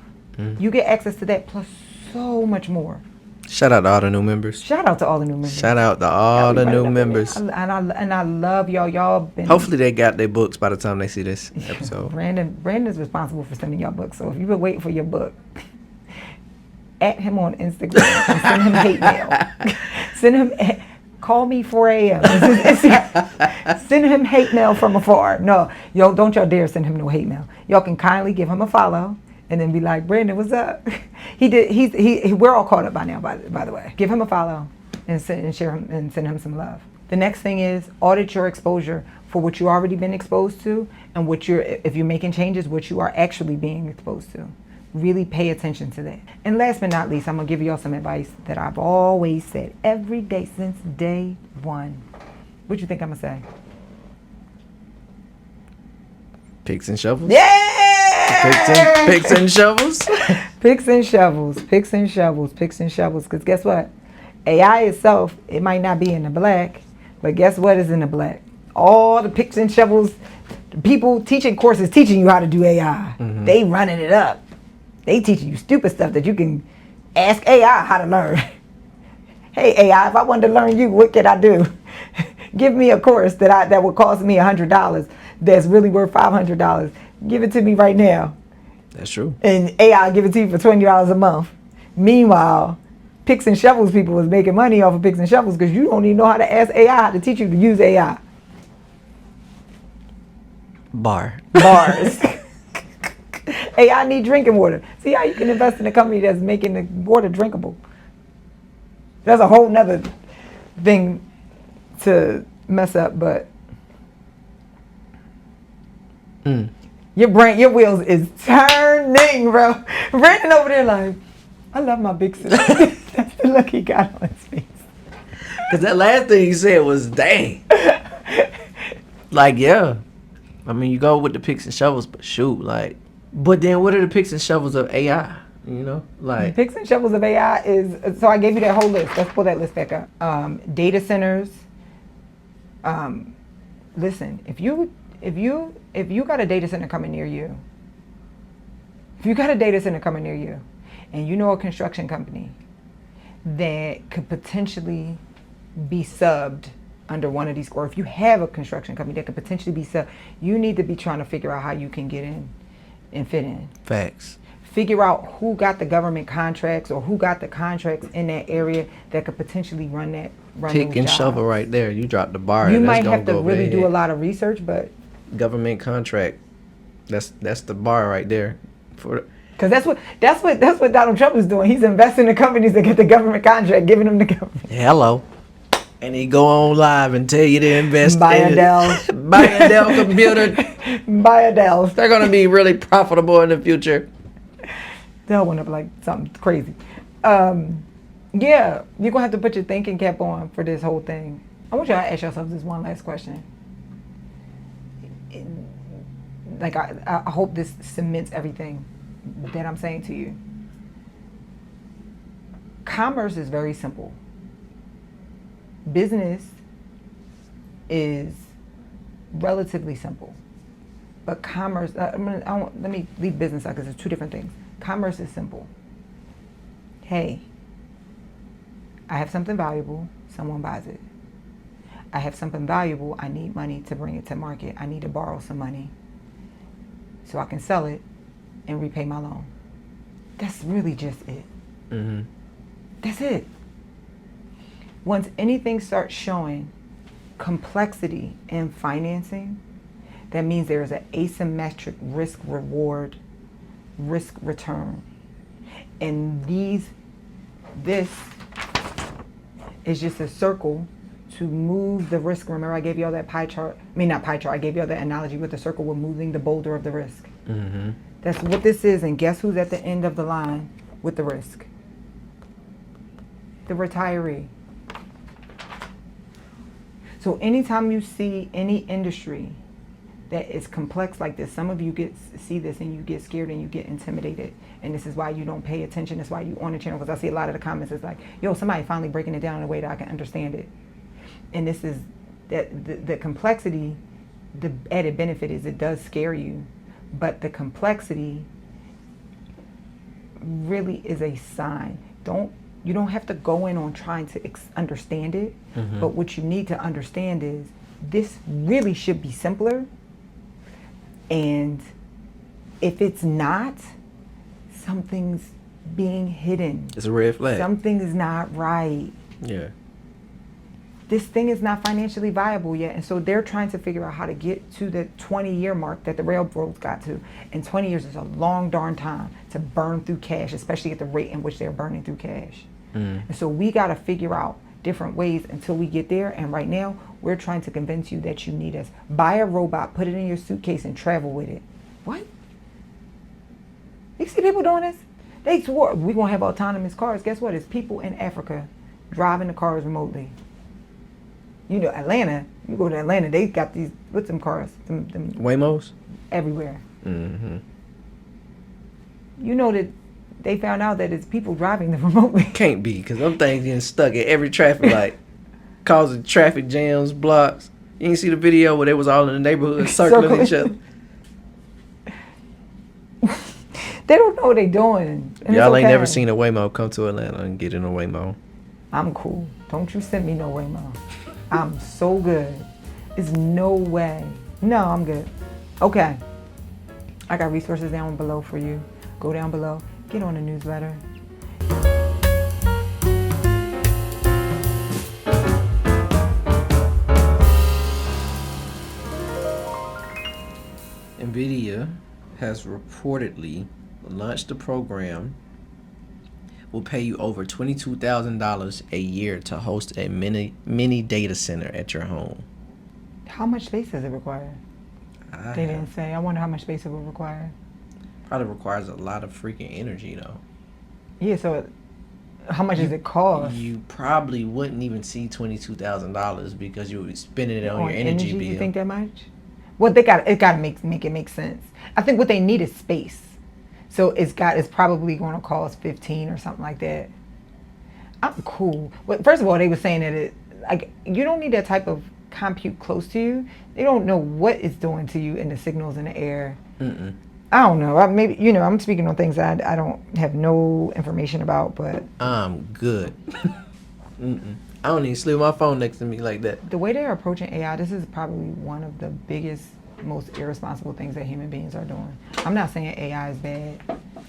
You get access to that plus so much more. Shout out to all the new members. Shout out to all the new members. Shout out to all the new members. And I love y'all. Y'all been. Hopefully they got their books by the time they see this episode. Brandon's responsible for sending y'all books. So if you've been waiting for your book, at him on Instagram and send him hate mail. Send him. Call me 4 a.m. Send him hate mail from afar. No, yo, don't y'all dare send him no hate mail. Y'all can kindly give him a follow. And then be like, Brandon, what's up? We're all caught up by now, by the way. Give him a follow and share him and send him some love. The next thing is audit your exposure for what you already been exposed to and if you're making changes, what you are actually being exposed to. Really pay attention to that. And last but not least, I'm gonna give y'all some advice that I've always said every day since day one. What you think I'm gonna say? Picks and shovels? Yeah! Picks and shovels? Picks and shovels, picks and shovels, picks and shovels. Because guess what? AI itself, it might not be in the black, but guess what is in the black? All the picks and shovels, people teaching courses teaching you how to do AI. They running it up. They teaching you stupid stuff that you can ask AI how to learn. Hey AI, if I wanted to learn you, what can I do? Give me a course that would cost me $100 that's really worth $500. Give it to me right now. That's true. And AI give it to you for $20 a month. Meanwhile, picks and shovels people was making money off of picks and shovels because you don't even know how to ask AI how to teach you to use AI. Bars. AI need drinking water. See how you can invest in a company that's making the water drinkable. That's a whole nother thing to mess up, but your brain, your wheels is turning, bro. Brandon over there like, I love my big sister. That's the look he got on his face. Because that last thing he said was, dang. Like, yeah. I mean, you go with the picks and shovels, but shoot, like. But then what are the picks and shovels of AI? You know? Like. Picks and shovels of AI is, so I gave you that whole list. Let's pull that list back up. Data centers. Listen, if you got a data center coming near you, and you know a construction company that could potentially be subbed under one of these, or if you have a construction company that could potentially be subbed, you need to be trying to figure out how you can get in and fit in. Facts. Figure out who got the government contracts or who got the contracts in that area that could potentially run Pick and jobs. shovel right there. You dropped the bar. You That's might gonna have to go really over do your a head. lot of research, but Government contract. That's the bar right there. because that's what Donald Trump is doing. He's investing in companies that get the government contract, giving them the government. Hello. And he go on live and tell you to invest Buy a in Dell. buy a Dell computer. Buy a Dell. They're gonna be really profitable in the future. Dell went up like something crazy. Yeah, you're gonna have to put your thinking cap on for this whole thing. I want y'all to ask yourselves this one last question. Like I hope this cements everything that I'm saying to you. Commerce is very simple. Business is relatively simple, but commerce. Let me leave business out because it's two different things. Commerce is simple. Hey, I have something valuable. Someone buys it. I have something valuable. I need money to bring it to market. I need to borrow some money so I can sell it and repay my loan. That's really just it. Mm-hmm. That's it. Once anything starts showing complexity in financing, that means there is an asymmetric risk return. And this is just a circle to move the risk. Remember I gave you all that pie chart? I mean, not pie chart. I gave you all that analogy with the circle. We're moving the boulder of the risk. Mm-hmm. That's what this is. And guess who's at the end of the line with the risk? The retiree. So anytime you see any industry that is complex like this, some of you see this and you get scared and you get intimidated. And this is why you don't pay attention. That's why you on the channel, because I see a lot of the comments. It's like, yo, somebody finally breaking it down in a way that I can understand it. And this is that the complexity, the added benefit is it does scare you, but the complexity really is a sign. You don't have to go in on trying to understand it, but what you need to understand is this really should be simpler. And if it's not, something's being hidden. It's a red flag. Something is not right. Yeah. This thing is not financially viable yet. And so they're trying to figure out how to get to the 20-year mark that the railroads got to. And 20 years is a long darn time to burn through cash, especially at the rate in which they're burning through cash. And so we got to figure out different ways until we get there. And right now, we're trying to convince you that you need us. Buy a robot, put it in your suitcase, and travel with it. What? You see people doing this? They swore we're going to have autonomous cars. Guess what? It's people in Africa driving the cars remotely. You know, Atlanta, you go to Atlanta, they got these, what's them cars? Them Waymos? everywhere. Mm-hmm. You know that they found out that it's people driving them remotely. Can't be, because them things getting stuck at every traffic light, causing traffic jams, blocks. You didn't see the video where they was all in the neighborhood circling each other? They don't know what they're doing. And Y'all it's ain't okay. never seen a Waymo come to Atlanta and get in a Waymo. I'm cool. Don't you send me no way, Mom. I'm so good. There's no way. No, I'm good. Okay. I got resources down below for you. Go down below. Get on the newsletter. NVIDIA has reportedly launched a program will pay you over $22,000 a year to host a mini data center at your home. How much space does it require? They didn't say. I wonder how much space it will require. Probably requires a lot of freaking energy though. Yeah, so how much does it cost? You probably wouldn't even see $22,000 because you would be spending it on your energy bill. You think that much? Well, it got to make it make sense. I think what they need is space. So it's probably going to cost 15 or something like that. I'm cool. But first of all, they were saying that you don't need that type of compute close to you. They don't know what it's doing to you in the signals in the air. Mm-mm. I don't know. Maybe I'm speaking on things that I don't have no information about, but I'm good. Mm-mm. I don't even sleep with my phone next to me like that. The way they're approaching AI, this is probably one of the biggest, most irresponsible things that human beings are doing. I'm not saying AI is bad,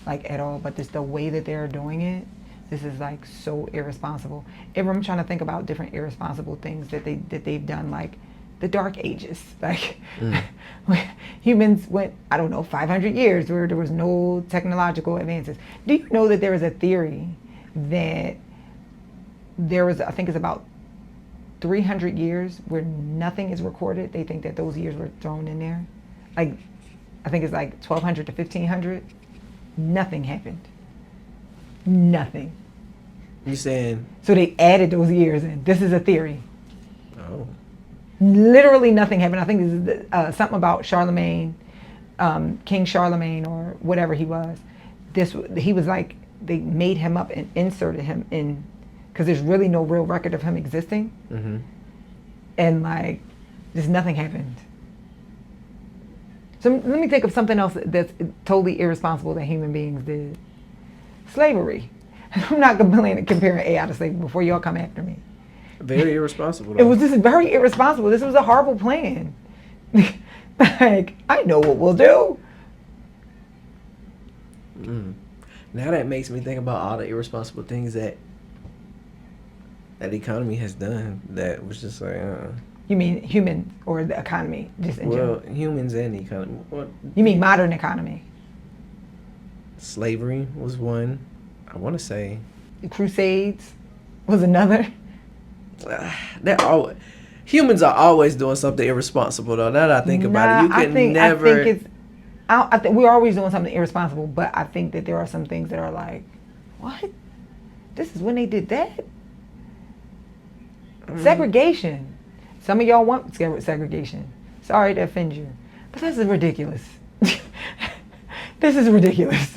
at all, but just the way that they're doing it, this is so irresponsible. I'm trying to think about different irresponsible things that they've done, like the Dark Ages. Humans went, 500 years where there was no technological advances. Do you know that there is a theory that there was, I think it's about 300 years where nothing is recorded? They think that those years were thrown in there. I think it's 1200 to 1500. Nothing happened. Nothing. You saying? So they added those years in. This is a theory. Oh. Literally nothing happened. I think this is something about Charlemagne, King Charlemagne or whatever he was. He was they made him up and inserted him in, because there's really no real record of him existing. Mm-hmm. And just nothing happened. So let me think of something else that's totally irresponsible that human beings did. Slavery. I'm not comparing AI to slavery before y'all come after me. Very irresponsible. It was just very irresponsible. This was a horrible plan. I know what we'll do. Now that makes me think about all the irresponsible things that the economy has done that was just You mean human or the economy, just in general? Well, humans and the economy. What? You mean modern economy? Slavery was one. I want to say. The Crusades was another. Humans are always doing something irresponsible, though. Now that I think about it, you can never. I think we're always doing something irresponsible, but I think that there are some things that are what? This is when they did that? Segregation. Some of y'all want segregation. Sorry to offend you, but this is ridiculous. This is ridiculous.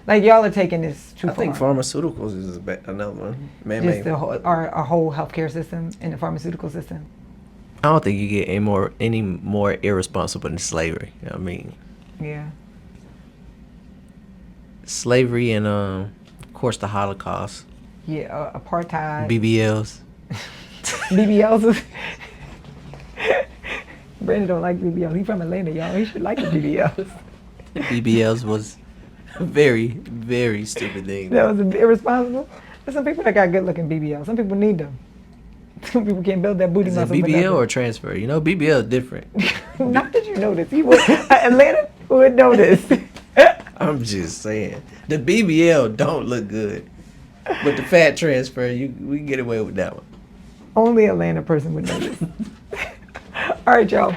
Y'all are taking this too far. I think pharmaceuticals is another one. Just our whole healthcare system and the pharmaceutical system. I don't think you get any more irresponsible than slavery. I mean. Yeah. Slavery and of course the Holocaust. Yeah, apartheid. BBLs. BBLs. Brandon don't like BBLs. He's from Atlanta, y'all. He should like the BBLs. BBLs was a very, very stupid thing. That was irresponsible. There's some people that got good looking BBLs. Some people need them. Some people can't build that booty Is muscle. it BBL or transfer? BBL is different. Not that you know this. Atlanta would know this. I'm just saying. The BBL don't look good. But the fat transfer, we can get away with that one. Only Atlanta person would know this. All right, y'all.